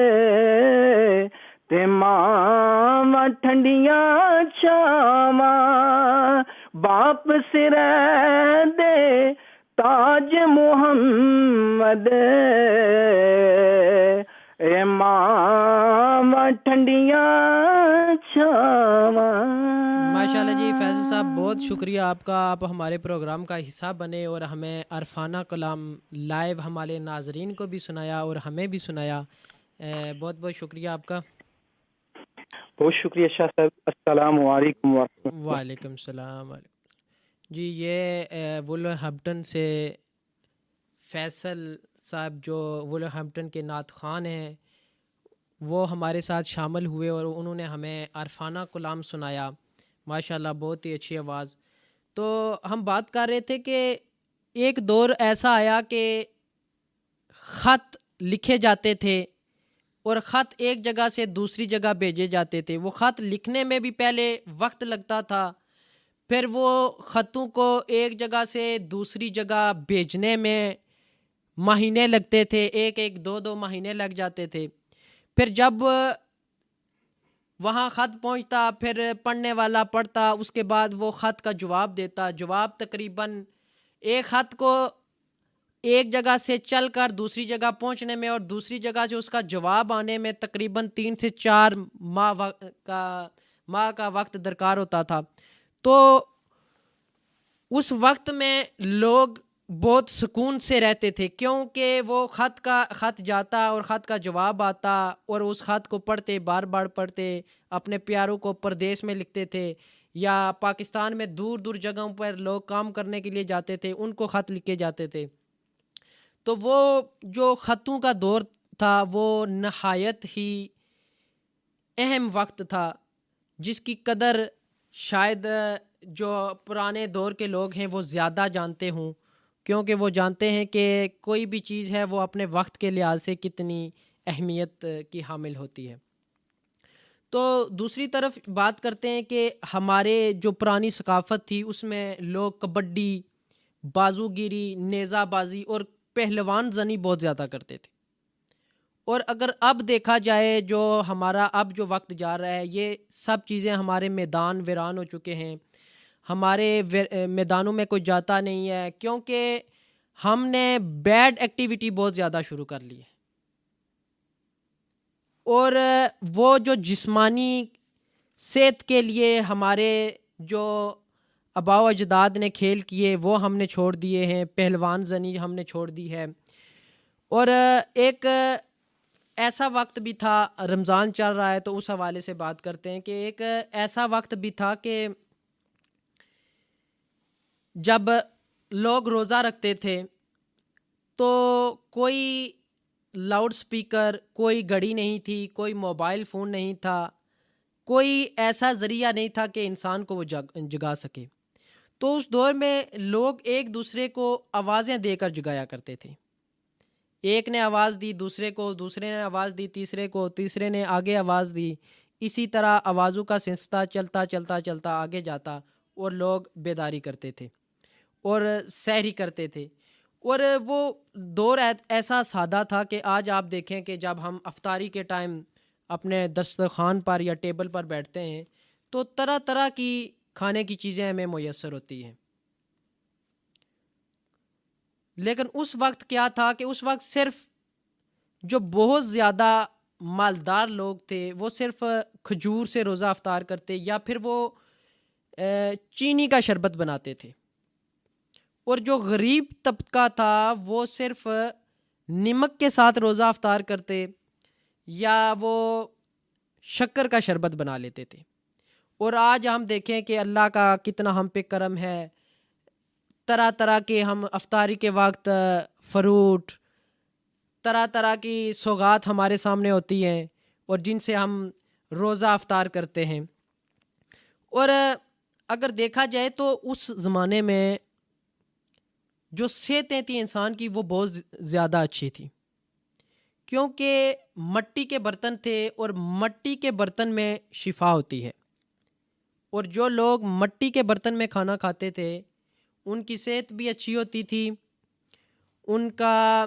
تے ماں ٹھنڈیاں چھاواں باپ سرے دے تاج محمد اے ماں ٹھنڈیاں چھاواں. ماشاءاللہ جی فیصل صاحب بہت شکریہ آپ کا. آپ ہمارے پروگرام کا حصہ بنے اور ہمیں عرفانہ کلام لائیو ہمارے ناظرین کو بھی سنایا اور ہمیں بھی سنایا. بہت بہت شکریہ آپ کا. بہت شکریہ شاہ صاحب. السلام علیکم ورحمۃ اللہ. وعلیکم السلام. جی یہ وولورہمپٹن سے فیصل صاحب جو وولورہمپٹن کے نعت خوان ہیں وہ ہمارے ساتھ شامل ہوئے اور انہوں نے ہمیں عرفانہ کلام سنایا. ماشاءاللہ بہت ہی اچھی آواز. تو ہم بات کر رہے تھے کہ ایک دور ایسا آیا کہ خط لکھے جاتے تھے اور خط ایک جگہ سے دوسری جگہ بھیجے جاتے تھے. وہ خط لکھنے میں بھی پہلے وقت لگتا تھا, پھر وہ خطوں کو ایک جگہ سے دوسری جگہ بھیجنے میں مہینے لگتے تھے, ایک ایک دو دو مہینے لگ جاتے تھے. پھر جب وہاں خط پہنچتا پھر پڑھنے والا پڑھتا, اس کے بعد وہ خط کا جواب دیتا. جواب تقریباً ایک خط کو ایک جگہ سے چل کر دوسری جگہ پہنچنے میں اور دوسری جگہ سے اس کا جواب آنے میں تقریباً 3 سے 4 ماہ کا وقت درکار ہوتا تھا. تو اس وقت میں لوگ بہت سکون سے رہتے تھے، کیونکہ وہ خط جاتا اور خط کا جواب آتا اور اس خط کو پڑھتے، بار بار پڑھتے، اپنے پیاروں کو پردیس میں لکھتے تھے، یا پاکستان میں دور دور جگہوں پر لوگ کام کرنے کے لیے جاتے تھے، ان کو خط لکھے جاتے تھے. تو وہ جو خطوں کا دور تھا وہ نہایت ہی اہم وقت تھا، جس کی قدر شاید جو پرانے دور کے لوگ ہیں وہ زیادہ جانتے ہوں، کیونکہ وہ جانتے ہیں کہ کوئی بھی چیز ہے وہ اپنے وقت کے لحاظ سے کتنی اہمیت کی حامل ہوتی ہے. تو دوسری طرف بات کرتے ہیں کہ ہمارے جو پرانی ثقافت تھی اس میں لوگ کبڈی، بازو گیری، نیزہ بازی اور پہلوان زنی بہت زیادہ کرتے تھے. اور اگر اب دیکھا جائے جو ہمارا اب جو وقت جا رہا ہے، یہ سب چیزیں ہمارے میدان ویران ہو چکے ہیں. ہمارے میدانوں میں کوئی جاتا نہیں ہے، کیونکہ ہم نے بیڈ ایکٹیویٹی بہت زیادہ شروع کر لی ہے. اور وہ جو جسمانی صحت کے لیے ہمارے جو آباء و اجداد نے کھیل کیے وہ ہم نے چھوڑ دیے ہیں، پہلوان زنی ہم نے چھوڑ دی ہے. اور ایک ایسا وقت بھی تھا، رمضان چل رہا ہے تو اس حوالے سے بات کرتے ہیں کہ ایک ایسا وقت بھی تھا کہ جب لوگ روزہ رکھتے تھے تو کوئی لاؤڈ سپیکر، کوئی گھڑی نہیں تھی، کوئی موبائل فون نہیں تھا، کوئی ایسا ذریعہ نہیں تھا کہ انسان کو وہ جگا سکے. تو اس دور میں لوگ ایک دوسرے کو آوازیں دے کر جگایا کرتے تھے. ایک نے آواز دی دوسرے کو، دوسرے نے آواز دی تیسرے کو، تیسرے نے آگے آواز دی. اسی طرح آوازوں کا سلسلہ چلتا چلتا چلتا آگے جاتا اور لوگ بیداری کرتے تھے اور سحری کرتے تھے. اور وہ دور ایسا سادہ تھا کہ آج آپ دیکھیں کہ جب ہم افطاری کے ٹائم اپنے دسترخوان پر یا ٹیبل پر بیٹھتے ہیں تو طرح طرح کی کھانے کی چیزیں ہمیں میسر ہوتی ہیں. لیکن اس وقت کیا تھا کہ اس وقت صرف جو بہت زیادہ مالدار لوگ تھے وہ صرف کھجور سے روزہ افطار کرتے، یا پھر وہ چینی کا شربت بناتے تھے. اور جو غریب طبقہ تھا وہ صرف نمک کے ساتھ روزہ افطار کرتے یا وہ شکر کا شربت بنا لیتے تھے. اور آج ہم دیکھیں کہ اللہ کا کتنا ہم پہ کرم ہے، طرح طرح کے ہم افطاری کے وقت فروٹ، طرح طرح کی سوغات ہمارے سامنے ہوتی ہیں اور جن سے ہم روزہ افطار کرتے ہیں. اور اگر دیکھا جائے تو اس زمانے میں جو صحتیں تھیں انسان کی وہ بہت زیادہ اچھی تھی، کیونکہ مٹی کے برتن تھے اور مٹی کے برتن میں شفا ہوتی ہے. اور جو لوگ مٹی کے برتن میں کھانا کھاتے تھے ان کی صحت بھی اچھی ہوتی تھی، ان کا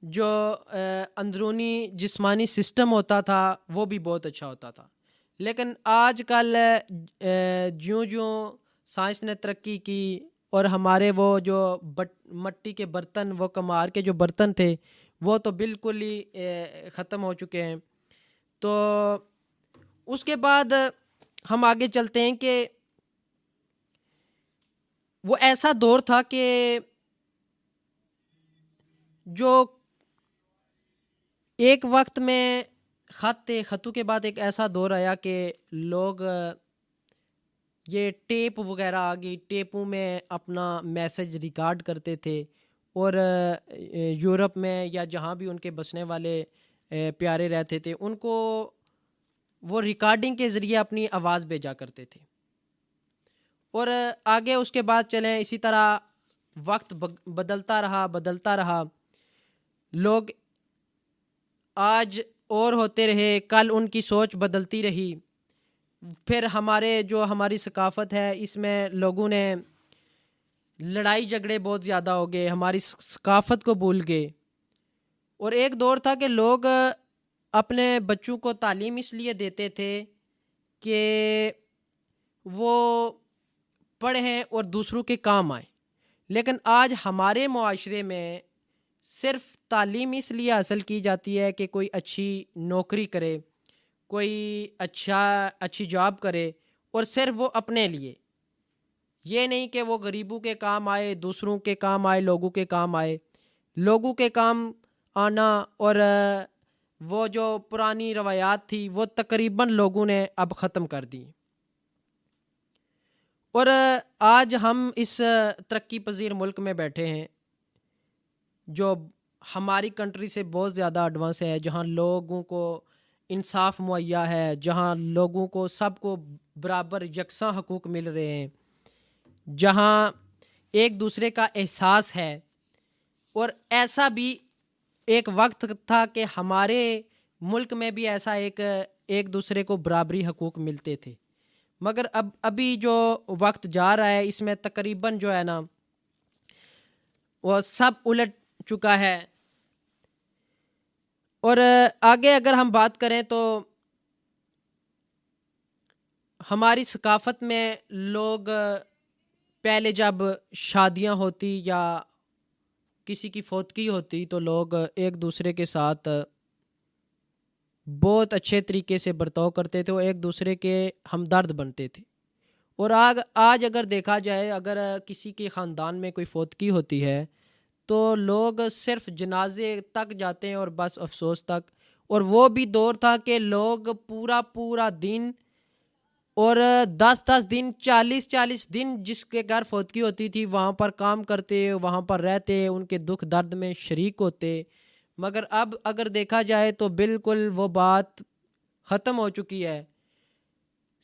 جو اندرونی جسمانی سسٹم ہوتا تھا وہ بھی بہت اچھا ہوتا تھا. لیکن آج کل جوں جوں سائنس نے ترقی کی اور ہمارے وہ جو مٹی کے برتن، وہ کمار کے جو برتن تھے وہ تو بالکل ہی ختم ہو چکے ہیں. تو اس کے بعد ہم آگے چلتے ہیں کہ وہ ایسا دور تھا کہ جو ایک وقت میں خط تھے، خطوں کے بعد ایک ایسا دور آیا کہ لوگ یہ ٹیپ وغیرہ آ گئی، ٹیپوں میں اپنا میسج ریکارڈ کرتے تھے. اور یورپ میں یا جہاں بھی ان کے بسنے والے پیارے رہتے تھے ان کو وہ ریکارڈنگ کے ذریعے اپنی آواز بھیجا کرتے تھے. اور آگے اس کے بعد چلیں، اسی طرح وقت بدلتا رہا. لوگ آج اور ہوتے رہے، کل ان کی سوچ بدلتی رہی. پھر ہماری ثقافت ہے اس میں لوگوں نے لڑائی جھگڑے بہت زیادہ ہو گئے، ہماری ثقافت کو بھول گئے. اور ایک دور تھا کہ لوگ اپنے بچوں کو تعلیم اس لیے دیتے تھے کہ وہ پڑھیں اور دوسروں کے کام آئیں. لیکن آج ہمارے معاشرے میں صرف تعلیم اس لیے حاصل کی جاتی ہے کہ کوئی اچھی نوکری کرے، کوئی اچھی جاب کرے، اور صرف وہ اپنے لیے، یہ نہیں کہ وہ غریبوں کے کام آئے، دوسروں کے کام آئے، لوگوں کے کام آئے۔ لوگوں کے کام آنا اور وہ جو پرانی روایات تھی وہ تقریباً لوگوں نے اب ختم کر دی، اور آج ہم اس ترقی پذیر ملک میں بیٹھے ہیں جو ہماری کنٹری سے بہت زیادہ ایڈوانس ہے، جہاں لوگوں کو انصاف مہیا ہے، جہاں لوگوں کو سب کو برابر یکساں حقوق مل رہے ہیں، جہاں ایک دوسرے کا احساس ہے۔ اور ایسا بھی ایک وقت تھا کہ ہمارے ملک میں بھی ایسا ایک دوسرے کو برابری حقوق ملتے تھے، مگر ابھی جو وقت جا رہا ہے اس میں تقریباً جو ہے نا وہ سب الٹ چکا ہے۔ اور آگے اگر ہم بات کریں تو ہماری ثقافت میں لوگ پہلے جب شادیاں ہوتی یا کسی کی فوتگی ہوتی تو لوگ ایک دوسرے کے ساتھ بہت اچھے طریقے سے برتاؤ کرتے تھے، وہ ایک دوسرے کے ہمدرد بنتے تھے۔ اور آج اگر دیکھا جائے، اگر کسی کے خاندان میں کوئی فوتگی ہوتی ہے تو لوگ صرف جنازے تک جاتے ہیں اور بس افسوس تک، اور وہ بھی دور تھا کہ لوگ پورا دن اور 10 دن 40 دن جس کے گھر فوتگی ہوتی تھی وہاں پر کام کرتے، وہاں پر رہتے، ان کے دکھ درد میں شریک ہوتے۔ مگر اب اگر دیکھا جائے تو بالکل وہ بات ختم ہو چکی ہے،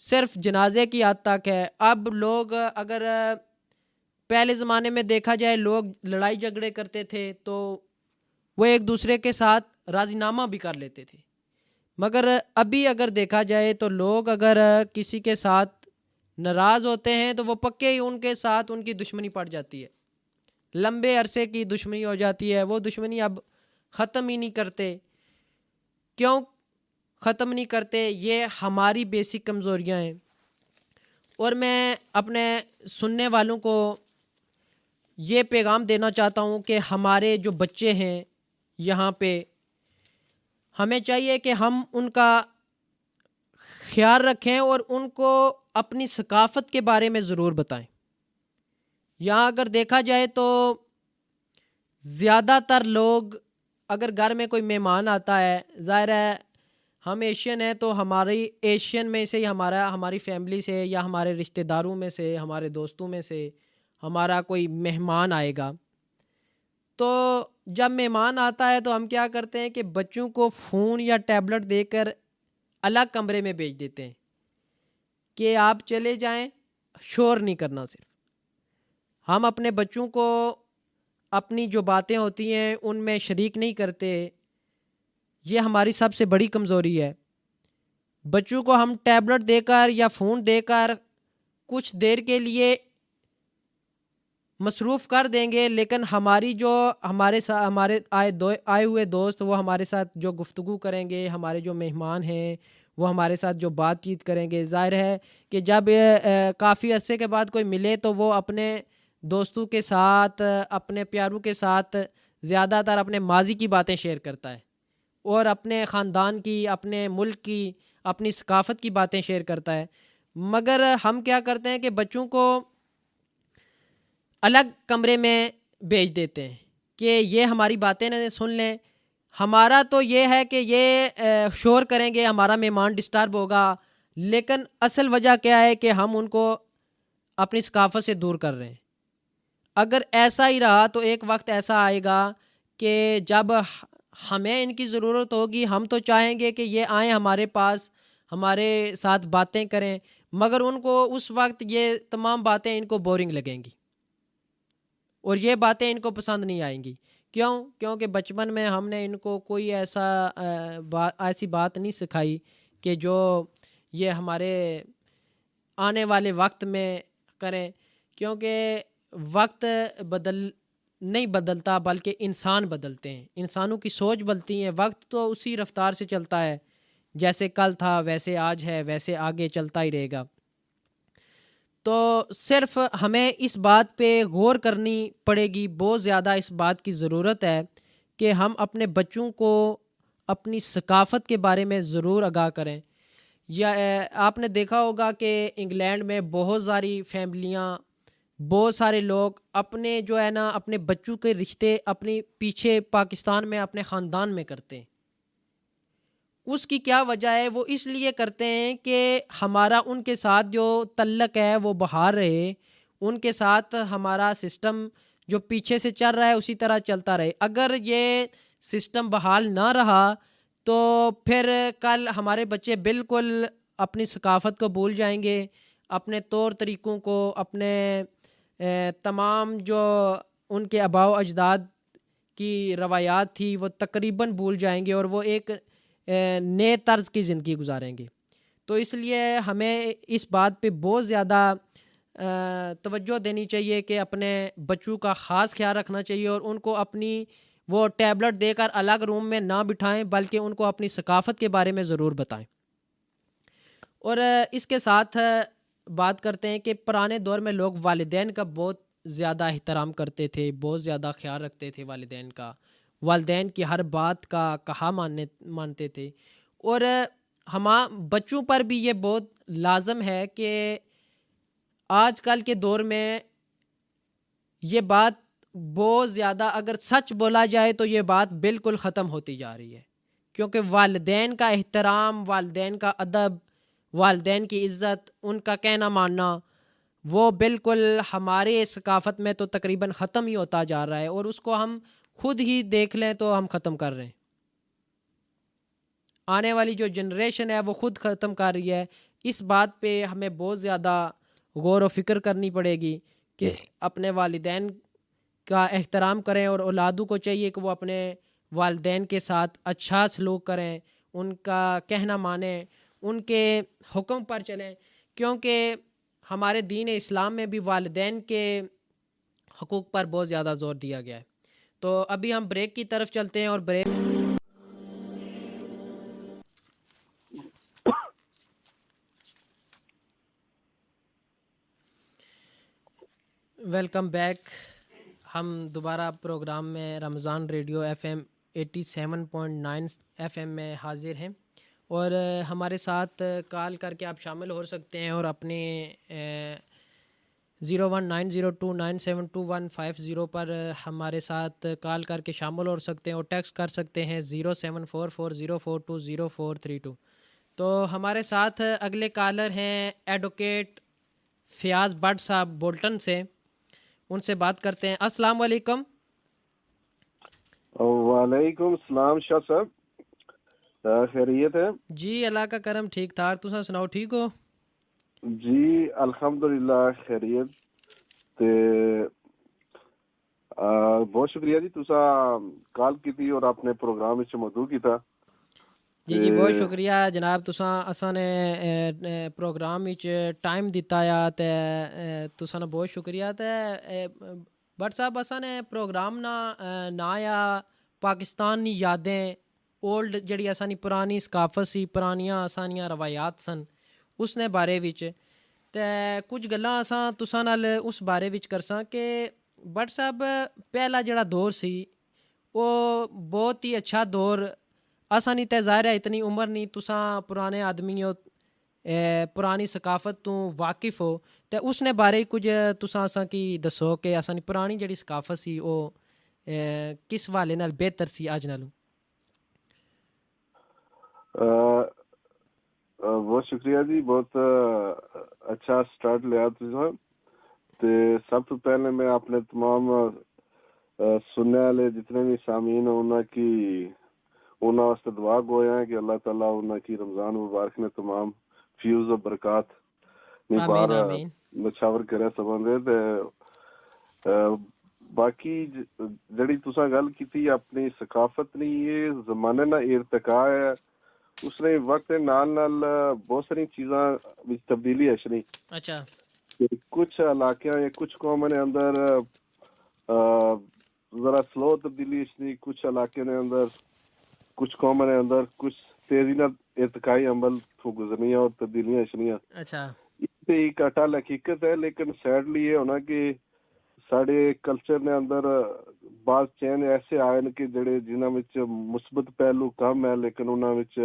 صرف جنازے کی حد تک ہے۔ اب لوگ اگر پہلے زمانے میں دیکھا جائے لوگ لڑائی جھگڑے کرتے تھے تو وہ ایک دوسرے کے ساتھ راضی نامہ بھی کر لیتے تھے، مگر ابھی اگر دیکھا جائے تو لوگ اگر کسی کے ساتھ ناراض ہوتے ہیں تو وہ پکے ہی ان کے ساتھ ان کی دشمنی پڑ جاتی ہے، لمبے عرصے کی دشمنی ہو جاتی ہے۔ وہ دشمنی اب ختم ہی نہیں کرتے۔ کیوں ختم نہیں کرتے؟ یہ ہماری بیسک کمزوریاں ہیں۔ اور میں اپنے سننے والوں کو یہ پیغام دینا چاہتا ہوں کہ ہمارے جو بچے ہیں یہاں پہ، ہمیں چاہیے کہ ہم ان کا خیال رکھیں اور ان کو اپنی ثقافت کے بارے میں ضرور بتائیں۔ یہاں اگر دیکھا جائے تو زیادہ تر لوگ اگر گھر میں کوئی مہمان آتا ہے، ظاہر ہے ہم ایشین ہیں تو ہماری ایشین میں سے ہی ہماری فیملی سے یا ہمارے رشتہ داروں میں سے، ہمارے دوستوں میں سے ہمارا کوئی مہمان آئے گا، تو جب مہمان آتا ہے تو ہم کیا کرتے ہیں کہ بچوں کو فون یا ٹیبلٹ دے کر الگ کمرے میں بھیج دیتے ہیں کہ آپ چلے جائیں، شور نہیں کرنا۔ صرف ہم اپنے بچوں کو اپنی جو باتیں ہوتی ہیں ان میں شریک نہیں کرتے۔ یہ ہماری سب سے بڑی کمزوری ہے۔ بچوں کو ہم ٹیبلٹ دے کر یا فون دے کر کچھ دیر کے لیے مصروف کر دیں گے، لیکن ہماری جو ہمارے آئے ہوئے دوست وہ ہمارے ساتھ جو گفتگو کریں گے، ہمارے جو مہمان ہیں وہ ہمارے ساتھ جو بات چیت کریں گے، ظاہر ہے کہ جب کافی عرصے کے بعد کوئی ملے تو وہ اپنے دوستوں کے ساتھ، اپنے پیاروں کے ساتھ زیادہ تر اپنے ماضی کی باتیں شیئر کرتا ہے اور اپنے خاندان کی، اپنے ملک کی، اپنی ثقافت کی باتیں شیئر کرتا ہے۔ مگر ہم کیا کرتے ہیں کہ بچوں کو الگ کمرے میں بھیج دیتے ہیں کہ یہ ہماری باتیں نہ سن لیں۔ ہمارا تو یہ ہے کہ یہ شور کریں گے، ہمارا مہمان ڈسٹرب ہوگا، لیکن اصل وجہ کیا ہے کہ ہم ان کو اپنی ثقافت سے دور کر رہے ہیں۔ اگر ایسا ہی رہا تو ایک وقت ایسا آئے گا کہ جب ہمیں ان کی ضرورت ہوگی، ہم تو چاہیں گے کہ یہ آئیں ہمارے پاس، ہمارے ساتھ باتیں کریں، مگر ان کو اس وقت یہ تمام باتیں ان کو بورنگ لگیں گی اور یہ باتیں ان کو پسند نہیں آئیں گی۔ کیونکہ بچپن میں ہم نے ان کو کوئی ایسی بات نہیں سکھائی کہ جو یہ ہمارے آنے والے وقت میں کریں، کیونکہ وقت نہیں بدلتا بلکہ انسان بدلتے ہیں، انسانوں کی سوچ بدلتی ہے۔ وقت تو اسی رفتار سے چلتا ہے، جیسے کل تھا ویسے آج ہے، ویسے آگے چلتا ہی رہے گا۔ تو صرف ہمیں اس بات پہ غور کرنی پڑے گی، بہت زیادہ اس بات کی ضرورت ہے کہ ہم اپنے بچوں کو اپنی ثقافت کے بارے میں ضرور آگاہ کریں. یا آپ نے دیکھا ہوگا کہ انگلینڈ میں بہت ساری فیملیاں، بہت سارے لوگ اپنے جو ہے نا اپنے بچوں کے رشتے اپنے پیچھے پاکستان میں اپنے خاندان میں کرتے ہیں. اس کی کیا وجہ ہے؟ وہ اس لیے کرتے ہیں کہ ہمارا ان کے ساتھ جو تعلق ہے وہ بحال رہے، ان کے ساتھ ہمارا سسٹم جو پیچھے سے چل رہا ہے اسی طرح چلتا رہے. اگر یہ سسٹم بحال نہ رہا تو پھر کل ہمارے بچے بالکل اپنی ثقافت کو بھول جائیں گے، اپنے طور طریقوں کو، اپنے تمام جو ان کے آباء و اجداد کی روایات تھی وہ تقریباً بھول جائیں گے اور وہ ایک نئے طرز کی زندگی گزاریں گے. تو اس لیے ہمیں اس بات پہ بہت زیادہ توجہ دینی چاہیے کہ اپنے بچوں کا خاص خیال رکھنا چاہیے اور ان کو اپنی وہ ٹیبلٹ دے کر الگ روم میں نہ بٹھائیں بلکہ ان کو اپنی ثقافت کے بارے میں ضرور بتائیں. اور اس کے ساتھ بات کرتے ہیں کہ پرانے دور میں لوگ والدین کا بہت زیادہ احترام کرتے تھے، بہت زیادہ خیال رکھتے تھے والدین کا، والدین کی ہر بات کا کہا مانتے تھے. اور بچوں پر بھی یہ بہت لازم ہے کہ آج کل کے دور میں یہ بات بہت زیادہ اگر سچ بولا جائے تو یہ بات بالکل ختم ہوتی جا رہی ہے، کیونکہ والدین کا احترام، والدین کا ادب، والدین کی عزت، ان کا کہنا ماننا وہ بالکل ہمارے ثقافت میں تو تقریباً ختم ہی ہوتا جا رہا ہے، اور اس کو ہم خود ہی دیکھ لیں تو ہم ختم کر رہے ہیں. آنے والی جو جنریشن ہے وہ خود ختم کر رہی ہے. اس بات پہ ہمیں بہت زیادہ غور و فکر کرنی پڑے گی کہ اپنے والدین کا احترام کریں اور اولادوں کو چاہیے کہ وہ اپنے والدین کے ساتھ اچھا سلوک کریں، ان کا کہنا مانیں، ان کے حکم پر چلیں، کیونکہ ہمارے دین اسلام میں بھی والدین کے حقوق پر بہت زیادہ زور دیا گیا ہے. تو ابھی ہم بریک کی طرف چلتے ہیں اور بریک ویلکم بیک. ہم دوبارہ پروگرام میں رمضان ریڈیو FM 87.9 FM میں حاضر ہیں اور ہمارے ساتھ کال کر کے آپ شامل ہو سکتے ہیں اور اپنے 019029721550 پر ہمارے ساتھ کال کر کے شامل ہو سکتے ہیں اور ٹیکسٹ کر سکتے ہیں 07440420432. تو ہمارے ساتھ اگلے کالر ہیں ایڈوکیٹ فیاض بٹ صاحب بولٹن سے، ان سے بات کرتے ہیں. السلام علیکم. وعلیکم السلام شاہ صاحب، خیریت ہے؟ جی اللہ کا کرم، ٹھیک ٹھاک. تساں سناؤ ٹھیک ہو؟ جی الحمدللہ خیریت. تے بہت شکریہ جی تساں کال کی اور اپنے پروگرام وچ موضوع کیتا. جی بہت شکریہ جناب، تساں اساں نے پروگرام وچ ٹائم دتا یا تے تساں نے بہت شکریہ. تے بٹ صاحب اساں نے پروگرام نا یا پاکستانی یادیں، اولڈ جڑی اسانی پرانی ثقافت سی، پرانیاں اسانیاں روایات سن اس نے بارے وچ تے کچھ گلاں اساں تساں نال اس بارے وچ کرساں کہ بٹ صاحب پہلا جڑا دور سی وہ بہت ہی اچھا دور. اساں نہیں تے ظاہر ہے اتنی عمر نہیں، تساں پرانے آدمی ہو، پرانی ثقافت تو واقف ہو، تے اس نے بارے کچھ تساں اساں کی دسو کہ اساں پرانی جڑی ثقافت سی وہ کس حوالے نال بہتر سی اج نالوں. بہت شکریہ جی، بہت اچھا سٹارٹ لیا تساں. تے سب تو پہلے میں اپنے تمام سننے والے جتنے بھی سامعین ہیں انہاں واسطے دعا گویا ہے کہ اللہ تعالیٰ انہاں کی رمضان مبارک نے تمام فیوز و برکات نبار نچھاور کرے سبن دے. تے باقی جڑی تساں گل کیتی اپنی ثقافت نے یہ زمانے نہ ارتقاء ہے، اس نے وقت نال بہت ساری چیزاں وچ تبدیلی ہے شنی. اچھا. کچھ علاقے یا کچھ قوموں نے اندر ذرا سلو تبدیلی اشنی، کچھ علاقے نے اندر، کچھ قوموں نے اندر کچھ تیزی نہ ارتقائی عمل تو گزرنیاں اور تبدیلیاں اشنیاں. اچھا. تے ایک اٹل حقیقت ہے، لیکن سیڈلی یہ ہونا کہ ساڈے کلچر نے اندر بعض چین ایسے آئے نے کہ جڑے جنہاں وچ مثبت پہلو کم ہے، لیکن انہاں وچ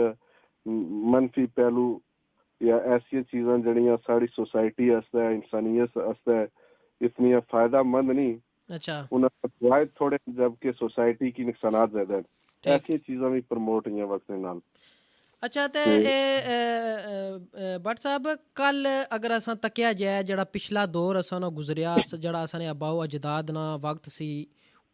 منفی پہلو یا ایسی چیزاں جڑیاں ساری سوسائٹی واسطے انسانیت واسطے اتنی فائدہ مند نہیں، اچھا انہاں کے فوائد تھوڑے جبکہ سوسائٹی کی نقصانات زیادہ ہیں. ٹھیک. ایسی چیزاں بھی پروموٹ ہوئی وقت نال. اچھا تے بٹ صاحب کل اگر اساں تکیا جائے جڑا پچھلا دور اساں نو گزریا جڑا اساں نے ابا و اجداد نا وقت سی،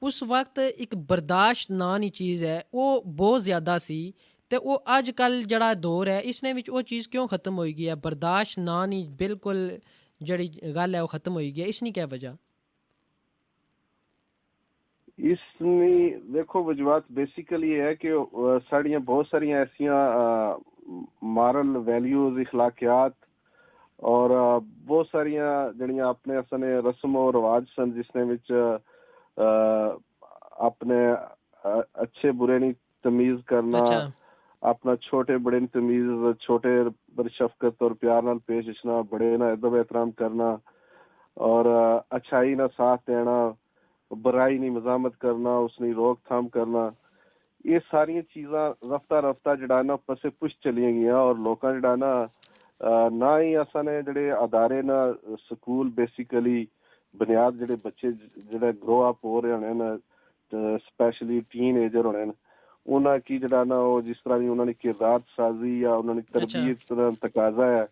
اس وقت ایک برداشت نانی چیز ہے وہ بہت زیادہ سی، تے وہ اج کل جڑا دور ہے اس نے وچ وہ چیز کیوں ختم ہوئی گئی ہے؟ برداشت نانی بالکل جڑی گل ہے وہ ختم ہوئی گئی ہے، اس نے کیا وجہ؟ اس میں دیکھو وجوہات بیسیکلی یہ ہے کہ ساڑیاں بہت ساریاں ایسیاں مارل ویلیوز اخلاقیات اور بہت ساریاں جڑیاں اپنے اصل رسم و رواج سن جس نے وچ اپنے اچھے برے نہیں تمیز کرنا، اپنا چھوٹے بڑے نہیں تمیز، چھوٹے بڑے شفقت اور پیار نال پیش اشنا، بڑے نہ ادب احترام کرنا اور اچھائی نہ ساتھ دینا، برائی نہیں مزاحمت کرنا، اس نے روک تھام کرنا، یہ ساری چیزاں رفتہ رفتہ جڑا نا پسے پش چلی گئیاں اور لوکاں جڑا نا نہ ہی اساں نے جڑے ادارے نا سکول بیسیکلی بنیاد جڑے بچے جڑے گرو اپ ہو رہے ہونے نا اسپیشلی ٹین ایجر ہونے انہاں کی جڑا نا وہ جس طرح دی انہاں نے کردار سازی یا انہاں نے تربیت تقاضا ہے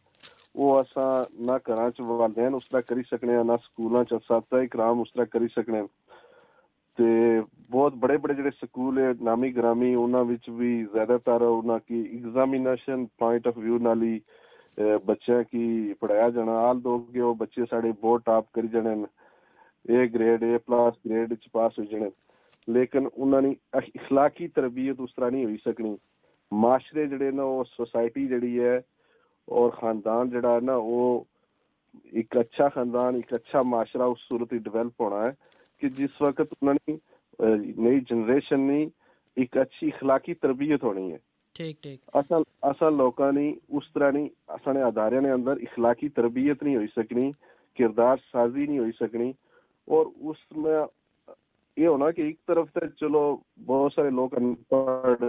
وہ اساں نہ گھراں چ والدین اس طرح کری سکنے نہ سکولاں چ اساتذہ کرام اس طرح کری سکنے. تے بہت بڑے بڑے جڑے سکول ہے نامی گرامی انہاں وچ بھی زیادہ تر انہاں کی ایگزامینیشن پوائنٹ آف ویو نال ہی بچیاں کی پڑھایا جانا، آل دو کہ وہ بچے ساڑے بہت ٹاپ کری جانے، A grade A plus grade چ پاس ہو جانے، لیکن انہاں نے اخلاقی تربیت اس طرح نہیں ہوئی سکنی. معاشرے جڑے نا وہ سوسائٹی جڑی ہے اور خاندان جڑا ہے نا وہ ایک اچھا خاندان ایک اچھا معاشرہ اس صورت ہی ڈیولپ ہونا ہے کہ جس وقت انہوں نے نئی جنریشن نے ایک اچھی اخلاقی تربیت ہونی ہے. ٹھیک ٹھیک. اصل لوکاں نے اس طرح نہیں اساں ادارے نے اندر اخلاقی تربیت نہیں ہوئی سکنی، کردار سازی نہیں ہوئی سکنی، اور اس میں یہ ہونا کہ ایک طرف تے چلو بہت سارے لوگ ان پڑھ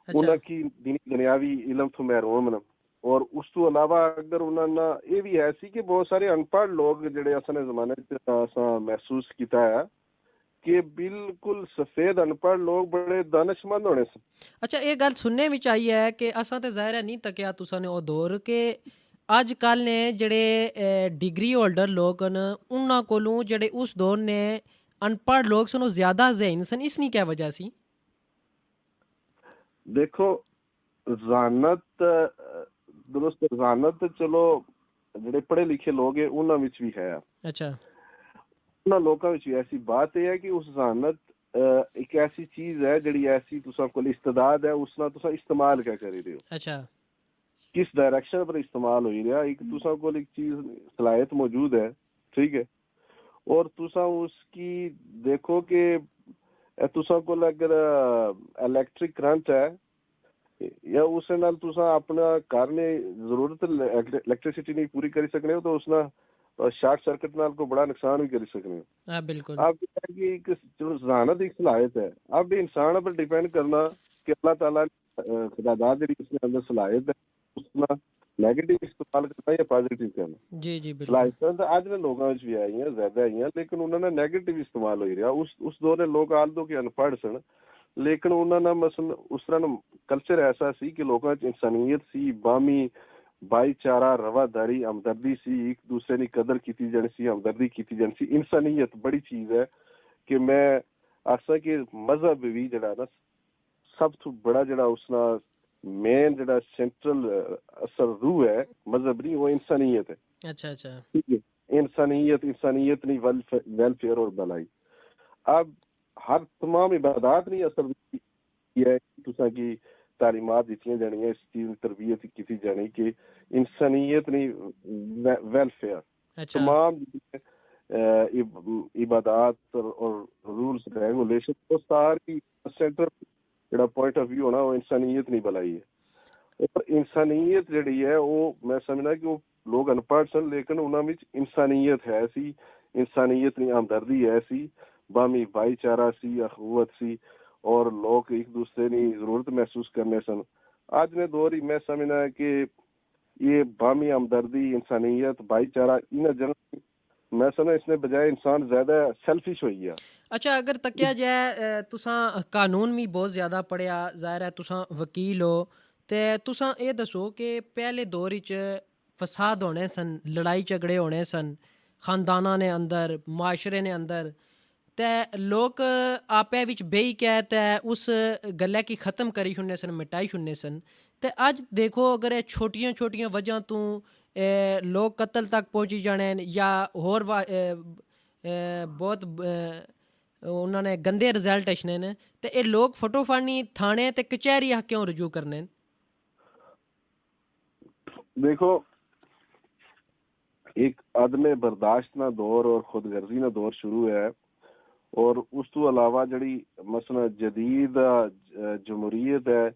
انہاں کی دینی دنیاوی علم تو محروم ہیں، اور اس تو علاوہ اگر انہاں نے یہ بھی ہے سی کہ بہت سارے ان پڑھ لوگ جڑے اساں زمانے اساں محسوس کیتا ہے کہ بالکل سفید ان پڑھ لوگ بڑے دانش مند ہونے سے. اچھا یہ گل سننے وچ آئی ہے کہ اساں تے ظاہر ہے نہیں تکیا تساں نے او دور کہ اج کل نے جڑے ڈگری ہولڈر لوگ نے انہاں کولوں جڑے اس دور نے ان پڑھ لوگ سن زیادہ ذہین سن، اس نے کیا وجہ سی؟ دیکھو ذہانت درست ذہانت چلو جڑے پڑھے لکھے لوگ ہیں انہاں وچ بھی ہے. اچھا انہاں لوکاں وچ بھی ایسی بات ہے کہ اس ذہانت ایک ایسی چیز ہے جڑی ایسی تساں کول استعداد ہے اس نال تساں استعمال کیا کری رہے ہو، اچھا کس ڈائریکشن پر استعمال ہوئی رہا. ایک تساں کول ایک چیز صلاحیت موجود ہے، ٹھیک ہے، اور تساں اس کی دیکھو کہ تساں کول اگر الیکٹرک کرنٹ ہے یا اس نال تساں اپنا گھر نے ضرورت الیکٹریسٹی نہیں پوری کری سکنے ہو تو اس نال شارٹ سرکٹ نال کو بڑا نقصان بھی کری سکنے ہو. ہاں بالکل. اب ایک ذہانت ایک صلاحیت ہے، اب انسان پر ڈیپینڈ کرنا کہ اللہ تعالیٰ خدا داد جڑی اس کے اندر صلاحیت ہے اس کا نیگیٹو استعمال کرنا یا پازیٹو کرنا. جی جی بالکل. صلاحیت اج نے لوگوں وچ بھی آئی ہیں زیادہ آئی ہیں لیکن انہوں نے نیگیٹو استعمال ہوئی رہا. اس دور میں لوگ آل دو کہ ان پڑھ سن لیکن انہوں نے مثلا اس طرح کلچر ایسا سی کہ لوگوں چ انسانیت سی، بامی بھائی چارہ رواداری ہمدردی سی، ایک دوسرے کی قدر کیتی جانی سی، ہمدردی کیتی جانی سی. انسانیت بڑی چیز ہے کہ میں آخسا کہ مذہب بھی جڑا نا سب تو بڑا جڑا اس نا مین جڑا سینٹرل اثر روح ہے مذہب نہیں وہ انسانیت ہے. اچھا اچھا ٹھیک ہے، انسانیت نہیں ویلفیئر اور بلائی. اب ہر تمام عبادات نہیں اثر ہے تساں کی تعلیمات دیتی جانی اس چیز تربیت کی جانی کہ انسانیت نہیں ویلفیئر. تمام عبادات اور رولز ریگولیشن وہ ساری سینٹر جڑا پوائنٹ آف ویو ہونا وہ انسانیت نہیں بلائی ہے. اور انسانیت جڑی ہے وہ میں سمجھنا کہ وہ لوگ ان پڑھ سن لیکن انہاں وچ انسانیت ہے سی, انسانیت نہیں ہمدردی ہے سی, باہمی بھائی چارہ سی, اخوت سی, اور لوگ ایک دوسرے کی ضرورت محسوس کرنے سن. آج نے دور ہی میں سمجھنا ہے کہ یہ باہمی ہمدردی, انسانیت, بھائی چارہ انہیں جنگ میں سمجھنا اس نے بجائے انسان زیادہ سیلفش ہوئی ہے. اچھا اگر تکیا جائے تساں قانون بھی بہت زیادہ پڑھیا, ظاہر ہے تساں وکیل ہو, تے تساں یہ دسو کہ پہلے دور وچ فساد ہونے سن, لڑائی جھگڑے ہونے سن خانداناں نے اندر, معاشرے نے اندر, تے لوگ آپے وچ بہی کے تے اس گلے کی ختم کری چھڑنے سن, مٹائی چھڑنے سن. تے اج دیکھو اگر چھوٹیاں چھوٹیاں وجہ تو لوگ قتل تک پہنچی جانے یا ہور بہت انہوں نے گندے رزلٹ اچھنے نے, تے اے لوگ فٹو فانی تھانے تے کچہری کیوں رجوع کرنے؟ دیکھو ایک عدم برداشت نہ دور اور خود غرضی نہ دور شروع ہے, اور اس تو علاوہ جڑی مثلا جدید جمہوریت ہے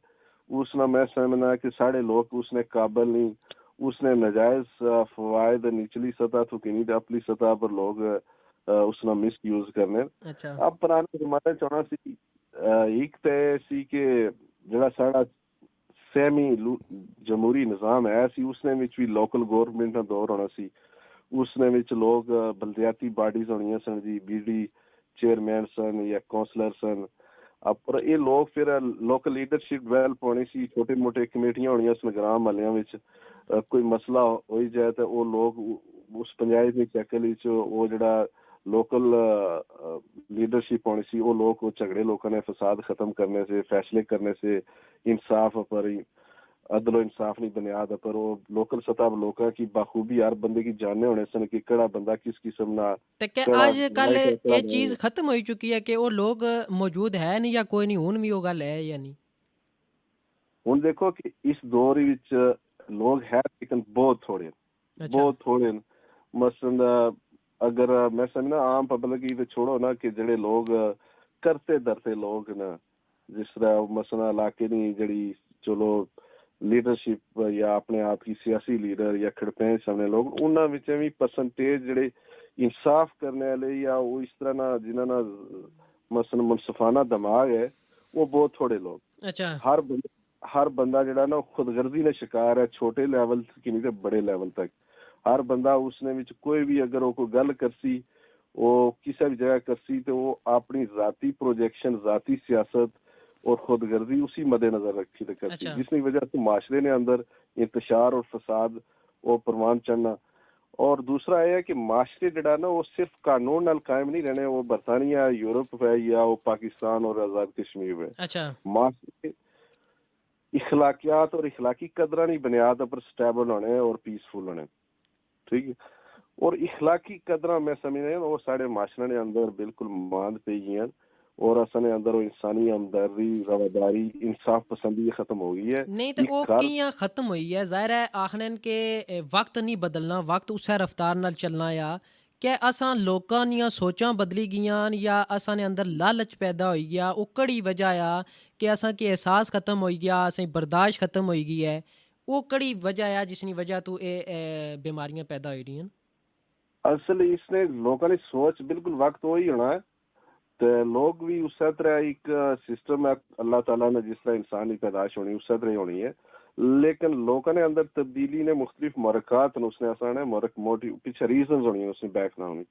اس نہ میں سمجھنا کہ سارے لوگ اس نے قابل نہیں, اس نے نجائز فوائد نچلی سطح تو کی نہیں, اپنی سطح پر لوگ اس نے مس یوز کرنے. اب پرانے زمانے چاہنا سی ایک تے سی کہ جڑا ساڑا سیمی جمہوری نظام ہے سی اس نے وچ بھی لوکل گورنمنٹ کا دور ہونا سی, اس نے وچ لوگ بلدیاتی باڈیز ہونی سن جی, بی ڈی چیئرمین سن یا کونسلر سن, پر یہ لوگ پھر لوکل لیڈرشپ ڈیولپ ہونی سی, چھوٹے موٹے کمیٹیاں ہونی سن گرام محلیاں وچ, کوئی مسئلہ ہوئی جائے تو وہ لوگ اس پنچایت کی چیکل وہ جڑا لوکل لیڈرشپ ہونی سی وہ لوگ وہ جھگڑے لوگوں نے فساد ختم کرنے سے, فیصلے کرنے سے, انصاف پر عدل و انصاف کی بنیاد پر وہ لوکل سطح پر لوگوں کی بخوبی ہر بندے کی جاننے ہونے سن کہ کہڑا بندہ کس قسم نہ. آج کل یہ چیز ختم ہوئی چکی ہے کہ وہ لوگ موجود ہے نہیں یا کوئی نہیں, ہون بھی وہ گل ہے یا نہیں؟ ہوں دیکھو کہ اس دور وچ لوگ ہے لیکن بہت تھوڑے, بہت تھوڑے. مثلا اگر میں سمجھنا عام پبلک ہی چھوڑو نا کہ جڑے لوگ کرتے درتے لوگ نا, جس طرح مثلا علاقے نہیں جڑی چلو لیڈرشپ یا اپنے آپ کی سیاسی لیڈر یا کھڑپین سامنے لوگ انہاں وچ بھی پرسنٹیج جڑے انصاف کرنے والے یا وہ اس طرح نہ جنہاں نا مثلا منصفانہ دماغ ہے وہ بہت تھوڑے لوگ. ہر بندہ جڑا نا خود غرضی نے شکار ہے, چھوٹے لیول کی نہیں تے بڑے لیول تک. ہر بندہ اس نے وچ کوئی بھی اگر وہ کوئی گل کرسی وہ کسی بھی جگہ کرسی تو وہ اپنی ذاتی پروجیکشن, ذاتی سیاست اور خود غرضی اسی مد نظر رکھی تے کرسی, جس کی وجہ سے معاشرے نے اندر انتشار اور فساد وہ پروان چڑھنا. اور دوسرا یہ ہے کہ معاشرے جڑا نا وہ صرف قانون نال قائم نہیں رہنے, وہ برطانیہ, یورپ ہے یا وہ پاکستان اور آزاد کشمیر ہے. معاشرے اخلاقیات اور اخلاقی قدراں کی بنیاد پر سٹیبل ہونے اور پیسفل ہونے, ٹھیک ہے. اور اخلاقی قدراں میں سمجھنے وہ سارے معاشرے نے اندر بالکل ماند پہ گئی ہیں, اور اصل اندر وہ انسانی ہمدردی, رواداری, انصاف پسندی ختم ہو گئی ہے. نہیں تو وہ کیاں ختم ہوئی ہے؟ ظاہر ہے آخنے کہ وقت نہیں بدلنا, وقت اسے رفتار نال چلنا, یا کہ اساں لوکاں دیاں سوچاں بدلی گئیاں یا اساں نے اندر لالچ پیدا ہوئی گیا, اوکڑی وجہ آ کہ اساں کے احساس ختم ہوئی گیا, اساں برداشت ختم ہوئی گئی ہے, وہ کڑی وجہ ہے جس کی وجہ تو اے بیماریاں پیدا ہوئی رہی ہیں. اصل اس نے لوگوں کی سوچ بالکل وقت وہی ہونا ہے, تو لوگ بھی اس طرح ایک سسٹم ہے اللہ تعالیٰ نے جس طرح انسان کی پیدائش ہونی اس طرح ہی ہونی ہے, لیکن لوگوں نے اندر تبدیلی نے مختلف محرکات نے اس نے آسان ہے موٹی پیچھے ریزنز ہونی ہے اس نے بیک نہ ہونی.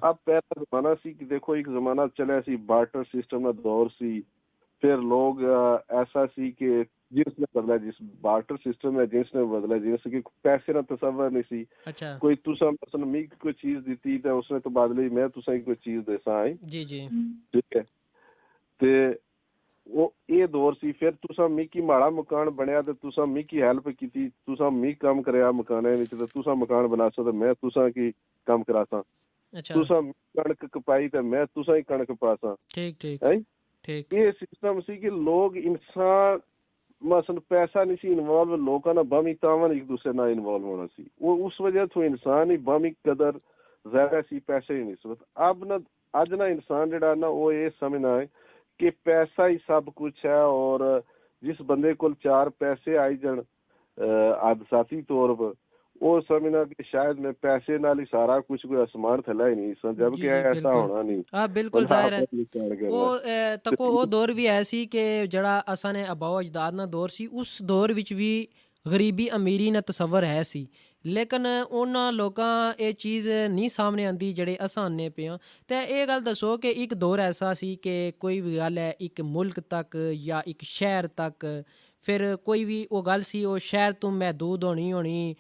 اب پہلا زمانہ سی کہ دیکھو ایک زمانہ چلے سی بارٹر سسٹم کا دور سی, پھر لوگ ایسا سی کہ جنس نے بدلا, جس بارٹر سسٹم ہے جنس نے بدلا, جنس کی پیسے نہ تصور نہیں سی. کوئی تسا مثلا می کوئی چیز دیتی تو اس نے تو بدلی میں تسا کوئی چیز دیسا آئی, ٹھیک ہے. تے وہ یہ دور سی. پھر تسا می کی ماڑا مکان بنیا تو تسا می کی ہیلپ کیتی, تسا می کام کریا مکانے وچ تو تسا مکان بنا سا تو میں تسا کی کام کراسا, تسا کڑک کپائی تو میں تسا ہی کڑک پاسا. ٹھیک یہ سسٹم سی کہ لوگ انسان مثلا پیسہ نہیں سی انوالو, لوگوں نے بامی تاون ایک دوسرے نہ انوالو ہونا سی, وہ اس وجہ تو انسان ہی بامی قدر زیادہ سی, پیسے ہی نہیں سکتا. اب نہ اج نہ انسان جڑا نا وہ یہ سمجھنا ہے کہ پیسہ ہی سب کچھ ہے, اور جس بندے کو 4 پیسے آئی جن حادثاتی طور پر وہ سمجھنا کہ شاید میں پیسے نال ہی سارا کچھ کوئی آسمان تھلا ہی نہیں سن جبکہ ایسا ہونا نہیں. ہاں بالکل ظاہر ہے وہ تکو وہ دور بھی ایسی کہ جڑا اساں نے اباؤ اجداد نا دور سی اس دور وچ بھی غریبی امیری نا تصور ہے سی لیکن انہاں لوکاں یہ چیز نہیں سامنے آندی جڑے اساں آنے پے ہاں. تے یہ گل دسو کہ ایک دور ایسا سی کہ کوئی بھی گل ہے ایک ملک تک یا ایک شہر تک پھر کوئی بھی وہ گل سی وہ شہر تو محدود ہونی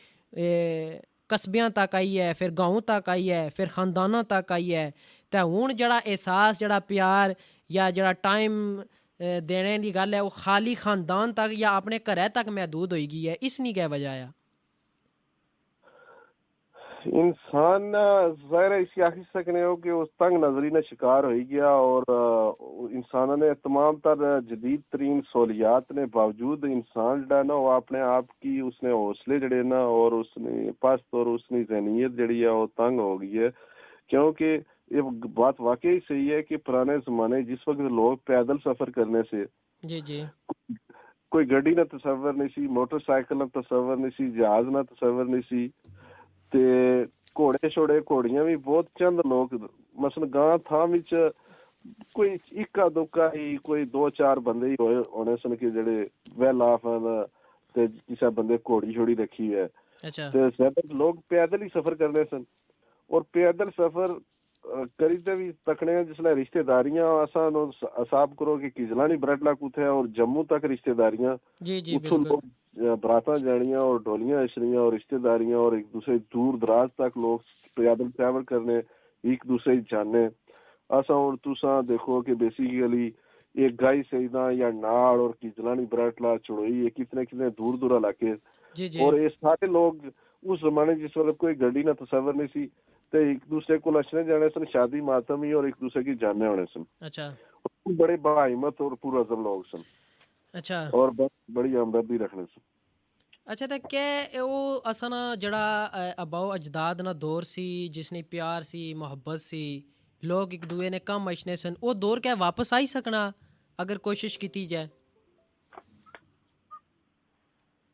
قصبیاں تک آئی ہے پھر گاؤں تک آئی ہے پھر خانداناں تک آئی ہے. تے ہن جڑا احساس جڑا پیار یا جڑا ٹائم دینے دی گل ہے وہ خالی خاندان تک یا اپنے گھرے تک محدود ہوئی گئی ہے. اس نہیں کیا وجہ ہے انسان ظاہر ہے اسی آخر سکنے ہو کہ اس تنگ نظری نے شکار ہوئی گیا اور انسانوں نے تمام تر جدید ترین سہولیات نے باوجود انسان جڑا نا وہ اپنے آپ کی اس نے حوصلے جڑے نا اور اس نے پست اور اس نے ذہنیت جڑی ہے وہ تنگ ہو گئی ہے. کیونکہ یہ بات واقعی صحیح ہے کہ پرانے زمانے جس وقت لوگ پیدل سفر کرنے سے جی کوئی گڈی نہ تصور نہیں سی, موٹر سائیکل نہ تصور نہیں سی, جہاز نہ تصور نہیں سی, تے گھوڑے چھوڑے گھوڑیاں بھی بہت چند لوگ مثلا گاں تھاں وچ کوئی اکا دکا ہی کوئی 2-4 بندے ہی ہونے سن کہ جڑے ویل آف تے کسے بندے گھوڑی چھوڑی رکھی ہے تے زیادہ لوگ پیدل ہی سفر کرنے سن. اور پیدل سفر کریتے بھی تکنے جس لئے رشتہ داریاں آسان حساب کرو کہ کجلانی برٹلا کتے اور جموں تک رشتہ داریاں اتھوں لوگ براتاں جانیاں اور ڈولیاں اشریاں اور رشتہ داریاں اور ایک دوسرے دور دراز تک لوگ پیدل ٹریول کرنے ایک دوسرے جاننے. اساں اور تساں دیکھو کہ بیسیکلی ایک گائی سیداں یا ناڑ اور کجلانی برٹلا چڑوئی یہ کتنے دور دور علاقے اور یہ سارے لوگ اس زمانے جس وقت کوئی گڈی نہ تصور نہیں سی تے ایک دوسرے کو اشنے جانے سن شادی ماتم ہی اور ایک دوسرے کی جاننے ہونے سن. بڑے باہمت اور پرعزم لوگ سن اور بڑی ہمدردی رکھنے سن. اچھا تے کہ وہ اساں جڑا اباؤ اجداد نا دور سی جس نے پیار سی محبت سی لوگ ایک دوے نے کم اشنے سن وہ دور کیا واپس آئی سکنا اگر کوشش کیتی جائے؟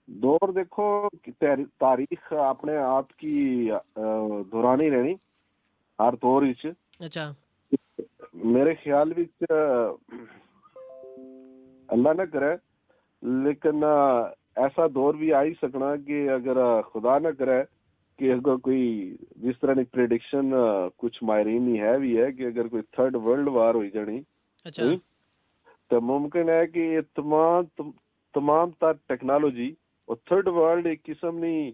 دور دیکھو تاریخ اپنے آپ کی دورانی رہنی ہر دور وچ. اچھا میرے خیال وچ اللہ نہ کرے لیکن ایسا دور بھی آ ہی سکنا کہ اگر خدا نہ کرے کہ اگر کوئی جس طرح کی پریڈکشن کچھ ماہرین ہے بھی ہے کہ اگر کوئی 3rd ورلڈ وار ہوئی جانی تو ممکن ہے کہ یہ تمام تر ٹیکنالوجی اور 3rd ورلڈ ایک قسم نہیں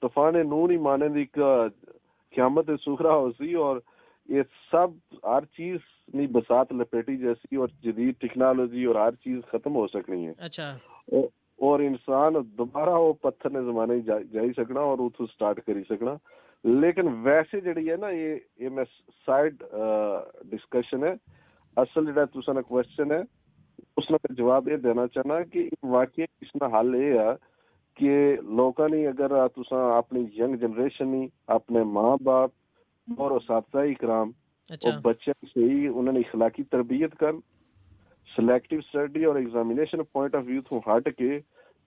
طوفان نور ہی مانے دی قیامت سخرا ہو سی اور یہ سب ہر چیز نہیں بسات لپیٹی جیسی اور جدید ٹیکنالوجی اور ہر چیز ختم ہو سکنی ہے اور انسان دوبارہ وہ پتھر نے زمانے جائی سکنا اور اتو سٹارٹ کری سکنا. لیکن ویسے جڑی ہے نا یہ میں سائڈ ڈسکشن ہے. اصل جڑا تساں کوسچن ہے اس نے جواب یہ دینا چاہنا کہ واقعی اس میں حل یہ ہے کہ لوکاں نے اگر تساں اپنی ینگ جنریشن نہیں اپنے ماں باپ اور اساتذہ اکرام اور بچے صحیح انہوں نے اخلاقی تربیت کر سلیکٹیو اسٹڈی اور ایگزامینیشن پوائنٹ آف ویو تو ہٹ کے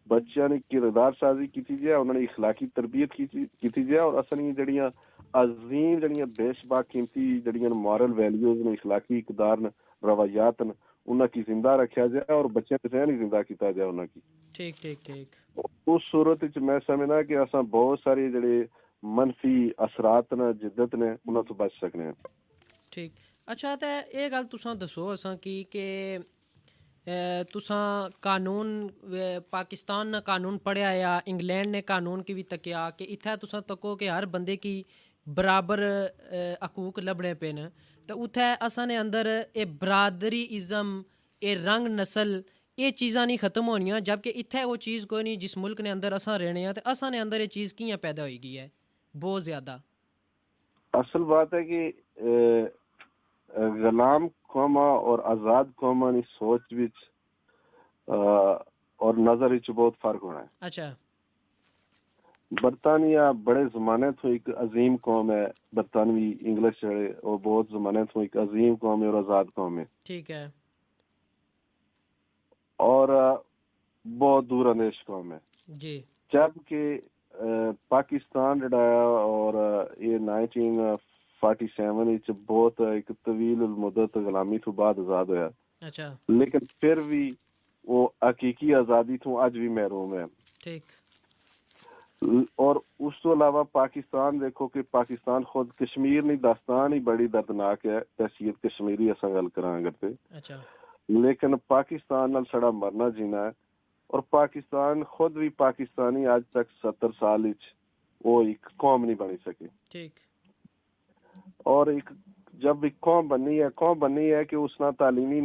بچیاں نے کردار سازی کیتی جائے انہوں نے اخلاقی تربیت کیتی جائے اور اصل جڑیاں عظیم جڑیاں بیش با قیمتی جڑیاں مورل ویلیوز نے اخلاقی اقدار نے روایات نے انہاں کی زندہ رکھا جائے اور بچیاں کے ذہن زندہ کیتا جائے انہاں کی. ٹھیک اس صورت وچ میں سمجھنا کہ اساں بہت ساری جڑے منفی اثرات نے جدت نے انہاں تو بچ سکنے ہیں. ٹھیک. اچھا تے یہ گل تساں دسو اساں کی کہ تساں قانون پاکستان نے قانون پڑھیا یا انگلینڈ نے قانون کی بھی تکیا کہ اتھے تساں تکو کہ ہر بندے کی برابر حقوق لبنے پے ن تو اتھے اساں نے اندر اے برادری ازم اے رنگ نسل یہ چیزاں نہیں ختم ہونیاں جبکہ اتھے وہ چیز کوئی نہیں جس ملک نے اندر اساں رہنے ہیں تو اساں نے اندر یہ چیز کیاں پیدا ہوئی گئی ہے بہت زیادہ. اصل بات ہے کہ غلام قوما اور آزاد قوما کی سوچ وچ اور نظر وچ بہت فرق ہونا ہے. اچھا برطانیہ بڑے زمانے تو ایک عظیم قوم ہے برطانوی انگلش ہے اور بہت زمانے تو ایک عظیم قوم ہے اور آزاد قوم ہے. ٹھیک ہے. اور ਬਹੁਤ ਦੂਰ ਅੰਦੇਸ਼ ਕੌਮ ਹੈ جی ਜਦਕਿ ਪਾਕਿਸਤਾਨ ਜਿਹੜਾ ਹੈ ਔਰ ਇਹ 1947 ਵਿੱਚ ਬਹੁਤ ਇੱਕ ਤਵੀਲ ਮੁੱਦਤ ਗੁਲਾਮੀ ਤੋਂ ਬਾਅਦ ਆਜ਼ਾਦ ਹੋਇਆ اچھا لیکن پھر بھی وہ حقیقی آزادی تو اج بھی محروم ہے ٹھیک اور اس تو علاوہ پاکستان دیکھو کہ پاکستان خود کشمیر نہیں داستان ہی بڑی دردناک ہے تحصیل کشمیری اساں گل کراں کرتے اچھا لیکن پاکستان نال سڑا مرنا جینا ہے اور پاکستان خود بھی پاکستانی آج تک 70 سال وچ وہ ایک قوم نہیں بنی سکے ٹھیک اور ایک جب ایک قوم بننی ہے کہ اس نا تعلیمی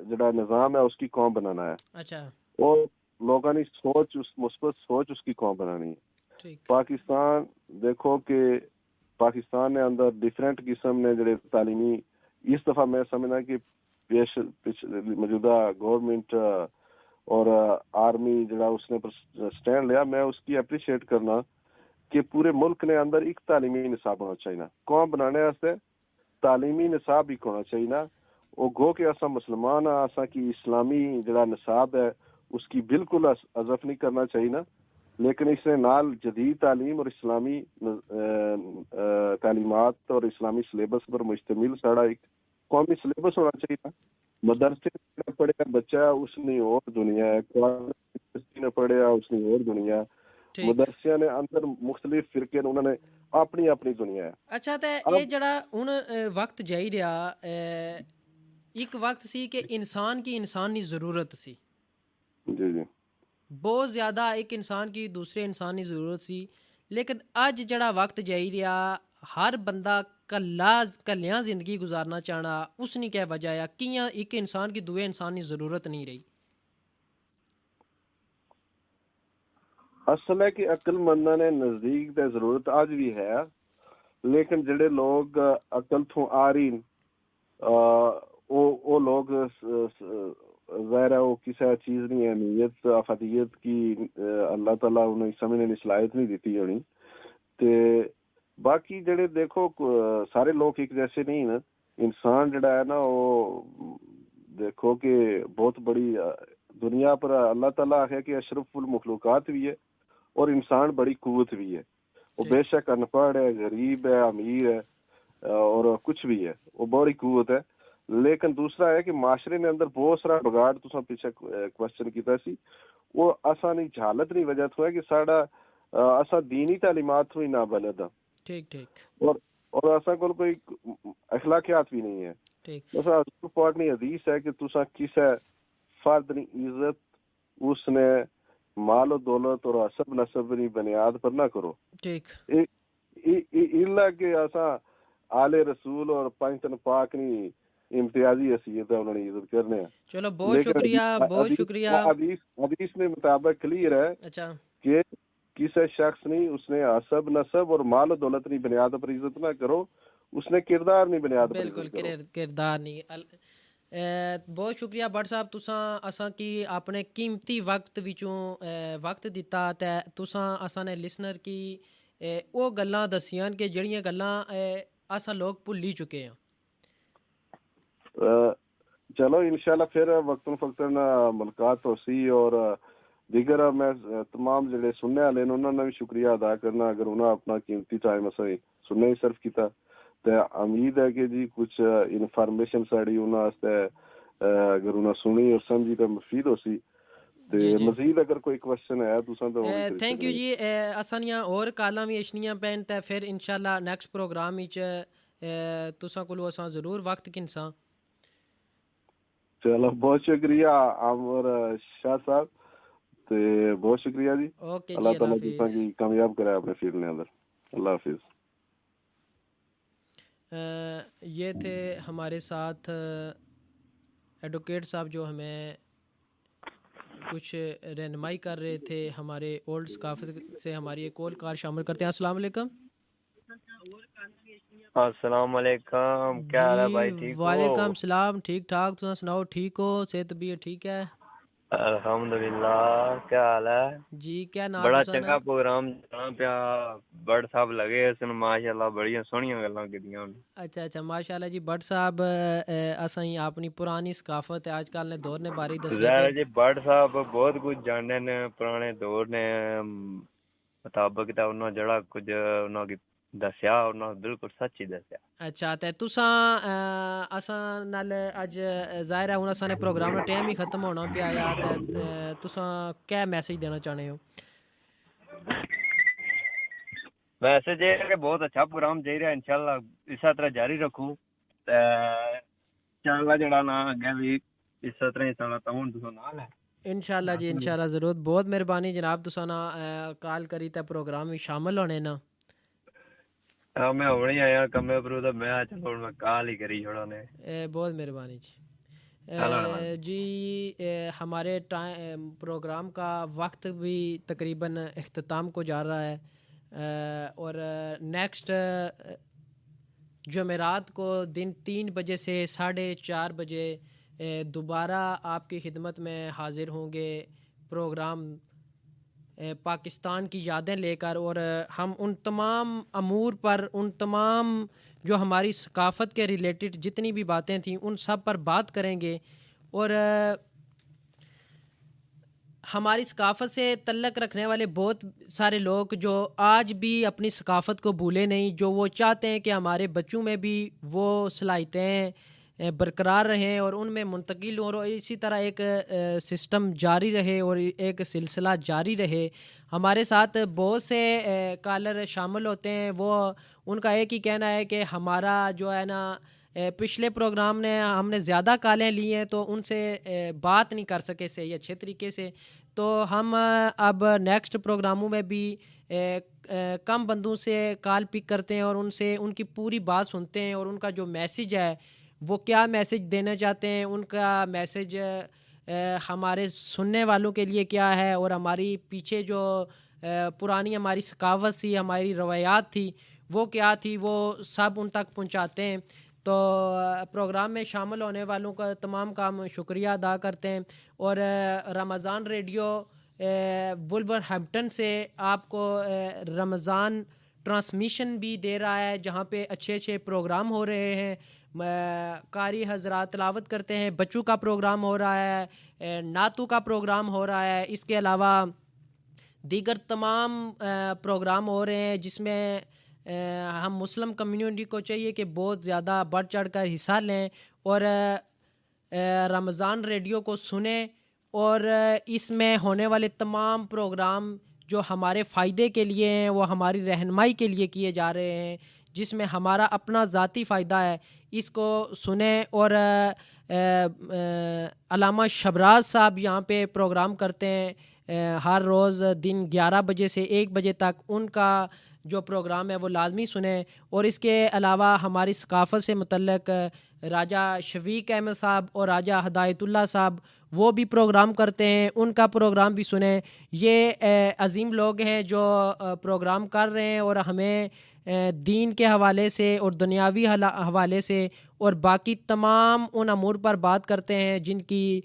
جڑا نظام ہے اس کی قوم بنانا ہے اچھا اور لوگوں نے سوچ اس مثبت سوچ اس کی قوم بنانی ہے ٹھیک پاکستان دیکھو کہ پاکستان نے اندر ڈیفرنٹ قسم نے جڑے تعلیمی اس دفعہ میں سمجھنا کہ موجودہ گورنمنٹ اور آرمی جڑا اس نے سٹینڈ لیا میں اس کی اپریشیٹ کرنا کہ پورے ملک نے اندر ایک تعلیمی نصاب ہونا چاہیے قوم بنانے واسطے تعلیمی نصاب ایک ہونا چاہیے وہ گو کہ اساں مسلمان ہاں اساں کی اسلامی جڑا نصاب ہے اس کی بالکل اضف نہیں کرنا چاہیے لیکن اس نے نال جدید تعلیم اور اسلامی تعلیمات اور اسلامی سلیبس پر مشتمل ساڑا ایک قومی سلیبس ہونا چاہیے مدرسے میں پڑھیا بچہ اس نے اور دنیا ہے یونیورسٹی نے پڑھیا اس نے اور دنیا مدرسے نے اندر مختلف فرقے نے انہوں نے اپنی اپنی دنیا ہے اچھا تے یہ جڑا ہن وقت جائی رہا ایک وقت سی کہ انسان کی انسانی ضرورت سی جی جی بہت زیادہ ایک انسان کی دوسرے انسان کی ضرورت سی لیکن اج جڑا وقت جائی رہا ہر بندہ کلیاں زندگی گزارنا چاہنا اس نے کیا وجہ ہے کیاں ایک انسان کی دوے انسان کی ضرورت نہیں رہی اصل ہے کہ عقل منداں نے نزدیک تے ضرورت آج بھی ہے لیکن جڑے لوگ عقل تو آ رہی وہ لوگ ظاہر ہے وہ کسی چیز نہیں ہے نیت افادیت کی اللہ تعالیٰ انہیں سمجھنے کی صلاحیت نہیں دیتی ہونی تے باقی جڑے دیکھو سارے لوگ ایک جیسے نہیں نا انسان جڑا ہے نا وہ دیکھو کہ بہت بڑی دنیا پر اللہ تعالیٰ ہے کہ اشرف المخلوقات بھی ہے اور انسان بڑی قوت بھی ہے وہ بے شک ان پڑھ ہے غریب ہے امیر ہے اور کچھ بھی ہے وہ بڑی قوت ہے لیکن دوسرا ہے کہ معاشرے نے اندر بہت سارا بگاڑ تساں پیچھے کوسچن کیتا سی وہ اساں نہیں جہالت نہیں وجہ تو ہے کہ ساڈا اساں دینی تعلیمات ہوئی نہ بلد ٹھیک ٹھیک اور اساں کول کوئی اخلاقیات بھی نہیں ہے ٹھیک مثلا حضور پاک نے حدیث ہے کہ تساں کسے فرد کی عزت اس نے مال و دولت اور حسب نسب کی بنیاد پر نہ کرو ٹھیک الا کہ اساں آل رسول اور پنجتن پاک نی امتیازی حیثیت ہے انہوں نے عزت کرنے ہیں چلو بہت شکریہ بہت شکریہ حدیث میں مطابق کلیئر ہے اچھا کہ کسی شخص نہیں اس نے حسب نسب اور مال و دولت نہیں بنیاد پر عزت نہ کرو اس نے کردار نہیں بنیاد پر بالکل کردار نہیں بہت شکریہ بٹ صاحب تساں اساں کی اپنے قیمتی وقت وچوں وقت دیتا تے تساں اساں نے لسنر کی وہ گلاں دسیاں کہ جڑیاں گلاں اساں لوگ بھلی چکے ہیں چلو انشاءاللہ پھر وقتاً فوقتاً ملاقات ہو سی اور دیگر میں تمام جڑے سننے والے نے انہوں نے بھی شکریہ ادا کرنا اگر انہوں اپنا قیمتی ٹائم اسے سننے ہی صرف کیتا تو امید ہے کہ جی کچھ انفارمیشن ساڑی انہوں واسطے اگر انہوں سنی اور سمجھی تو مفید ہو سی مزید اگر کوئی کوشچن ہے تساں تو تھینک یو جی اسانیاں اور کالاں بھی اشنیاں پین تے پھر انشاءاللہ نیکسٹ پروگرام وچ تساں کولو اساں ضرور وقت کنساں چلو بہت شکریہ عامر شاہ صاحب تے بہت شکریہ جی اوکے اللہ جی تعالیٰ اللہ جتنا کی کامیاب کرے اپنے فیلڈ کے اندر اللہ حافظ یہ تھے ہمارے ساتھ ایڈوکیٹ صاحب جو ہمیں کچھ رہنمائی کر رہے تھے ہمارے اولڈ ثقافت سے ہماری ایک اور کار شامل کرتے ہیں السلام علیکم السلام علیکم کیا حال ہے بھائی ٹھیک ہو وعلیکم السلام ٹھیک ٹھاک تساں سناؤ ٹھیک ہو صحت طبیعت ٹھیک ہے الحمدللہ، کیا حال ہے؟ جی کیا نام بڑا تسانا؟ چنگا پروگرام چلنا پیا، بڑ صاحب لگے سن ماشاءاللہ، بڑیاں سونیاں گلاں کیتیاں انہوں۔ اچھا اچھا ماشاءاللہ جی بٹ صاحب اسیں اپنی پرانی ثقافت ہے آج کل نے دور نے باری دسنے پہ ظاہر جی بڑ صاحب بہت کچھ جاننے نے پرانے دور نے مطابق، تے انہوں جڑا کچھ انہوں کی دسیا انہوں بالکل سچ ہی دسیا۔ اچھا تے تساں اساں نال اج ظاہر ہے ہن اساں نے پروگرام دا ٹائم ہی ختم ہونا پیا یا تے تساں کیا میسج دینا چاہنے ہو؟ ویسے جی کہ بہت اچھا پروگرام چاہیے رہا، انشاءاللہ اس طرح جاری رکھوں، انشاءاللہ جڑا نا اگے بھی اس طرح ہی چلا تاون تساں نال ہے انشاءاللہ جی انشاءاللہ ضرور، بہت مہربانی جناب تساں نا کال کری تے پروگرام میں شامل ہونے نا۔ میں ہونے ہی آیا کمے پرو تو میں چلو میں کال ہی کری چھوڑا نے۔ بہت مہربانی جی۔ جی ہمارے پروگرام کا وقت بھی تقریباً اختتام کو جا رہا ہے اور نیکسٹ جمعرات کو دن 3 بجے سے 4:30 بجے دوبارہ آپ کی خدمت میں حاضر ہوں گے پروگرام پاکستان کی یادیں لے کر، اور ہم ان تمام امور پر، ان تمام جو ہماری ثقافت کے ریلیٹڈ جتنی بھی باتیں تھیں ان سب پر بات کریں گے، اور ہماری ثقافت سے تعلق رکھنے والے بہت سارے لوگ جو آج بھی اپنی ثقافت کو بھولے نہیں، جو وہ چاہتے ہیں کہ ہمارے بچوں میں بھی وہ صلاحیتیں برقرار رہیں اور ان میں منتقل ہوں اور اسی طرح ایک سسٹم جاری رہے اور ایک سلسلہ جاری رہے۔ ہمارے ساتھ بہت سے کالر شامل ہوتے ہیں، وہ ان کا ایک ہی کہنا ہے کہ ہمارا جو ہے نا پچھلے پروگرام نے ہم نے زیادہ کالیں لی ہیں تو ان سے بات نہیں کر سکے صحیح اچھے طریقے سے، تو ہم اب نیکسٹ پروگراموں میں بھی کم بندوں سے کال پک کرتے ہیں اور ان سے ان کی پوری بات سنتے ہیں اور ان کا جو میسج ہے وہ کیا میسج دینا چاہتے ہیں، ان کا میسج ہمارے سننے والوں کے لیے کیا ہے، اور ہماری پیچھے جو پرانی ہماری ثقافت تھی، ہماری روایات تھی وہ کیا تھی، وہ سب ان تک پہنچاتے ہیں۔ تو پروگرام میں شامل ہونے والوں کا تمام کا ہم شکریہ ادا کرتے ہیں، اور رمضان ریڈیو ولورہمپٹن سے آپ کو رمضان ٹرانسمیشن بھی دے رہا ہے، جہاں پہ اچھے اچھے پروگرام ہو رہے ہیں، قاری حضرات تلاوت کرتے ہیں، بچوں کا پروگرام ہو رہا ہے، نعتوں کا پروگرام ہو رہا ہے، اس کے علاوہ دیگر تمام پروگرام ہو رہے ہیں جس میں ہم مسلم کمیونٹی کو چاہیے کہ بہت زیادہ بڑھ چڑھ کر حصہ لیں اور رمضان ریڈیو کو سنیں، اور اس میں ہونے والے تمام پروگرام جو ہمارے فائدے کے لیے ہیں، وہ ہماری رہنمائی کے لیے کیے جا رہے ہیں، جس میں ہمارا اپنا ذاتی فائدہ ہے، اس کو سنیں۔ اور علامہ شبراز صاحب یہاں پہ پروگرام کرتے ہیں ہر روز دن 11 بجے سے 1 بجے تک، ان کا جو پروگرام ہے وہ لازمی سنیں۔ اور اس کے علاوہ ہماری ثقافت سے متعلق راجہ شفیق احمد صاحب اور راجہ ہدایت اللہ صاحب وہ بھی پروگرام کرتے ہیں، ان کا پروگرام بھی سنیں۔ یہ عظیم لوگ ہیں جو پروگرام کر رہے ہیں اور ہمیں دین کے حوالے سے اور دنیاوی حوالے سے اور باقی تمام ان امور پر بات کرتے ہیں جن کی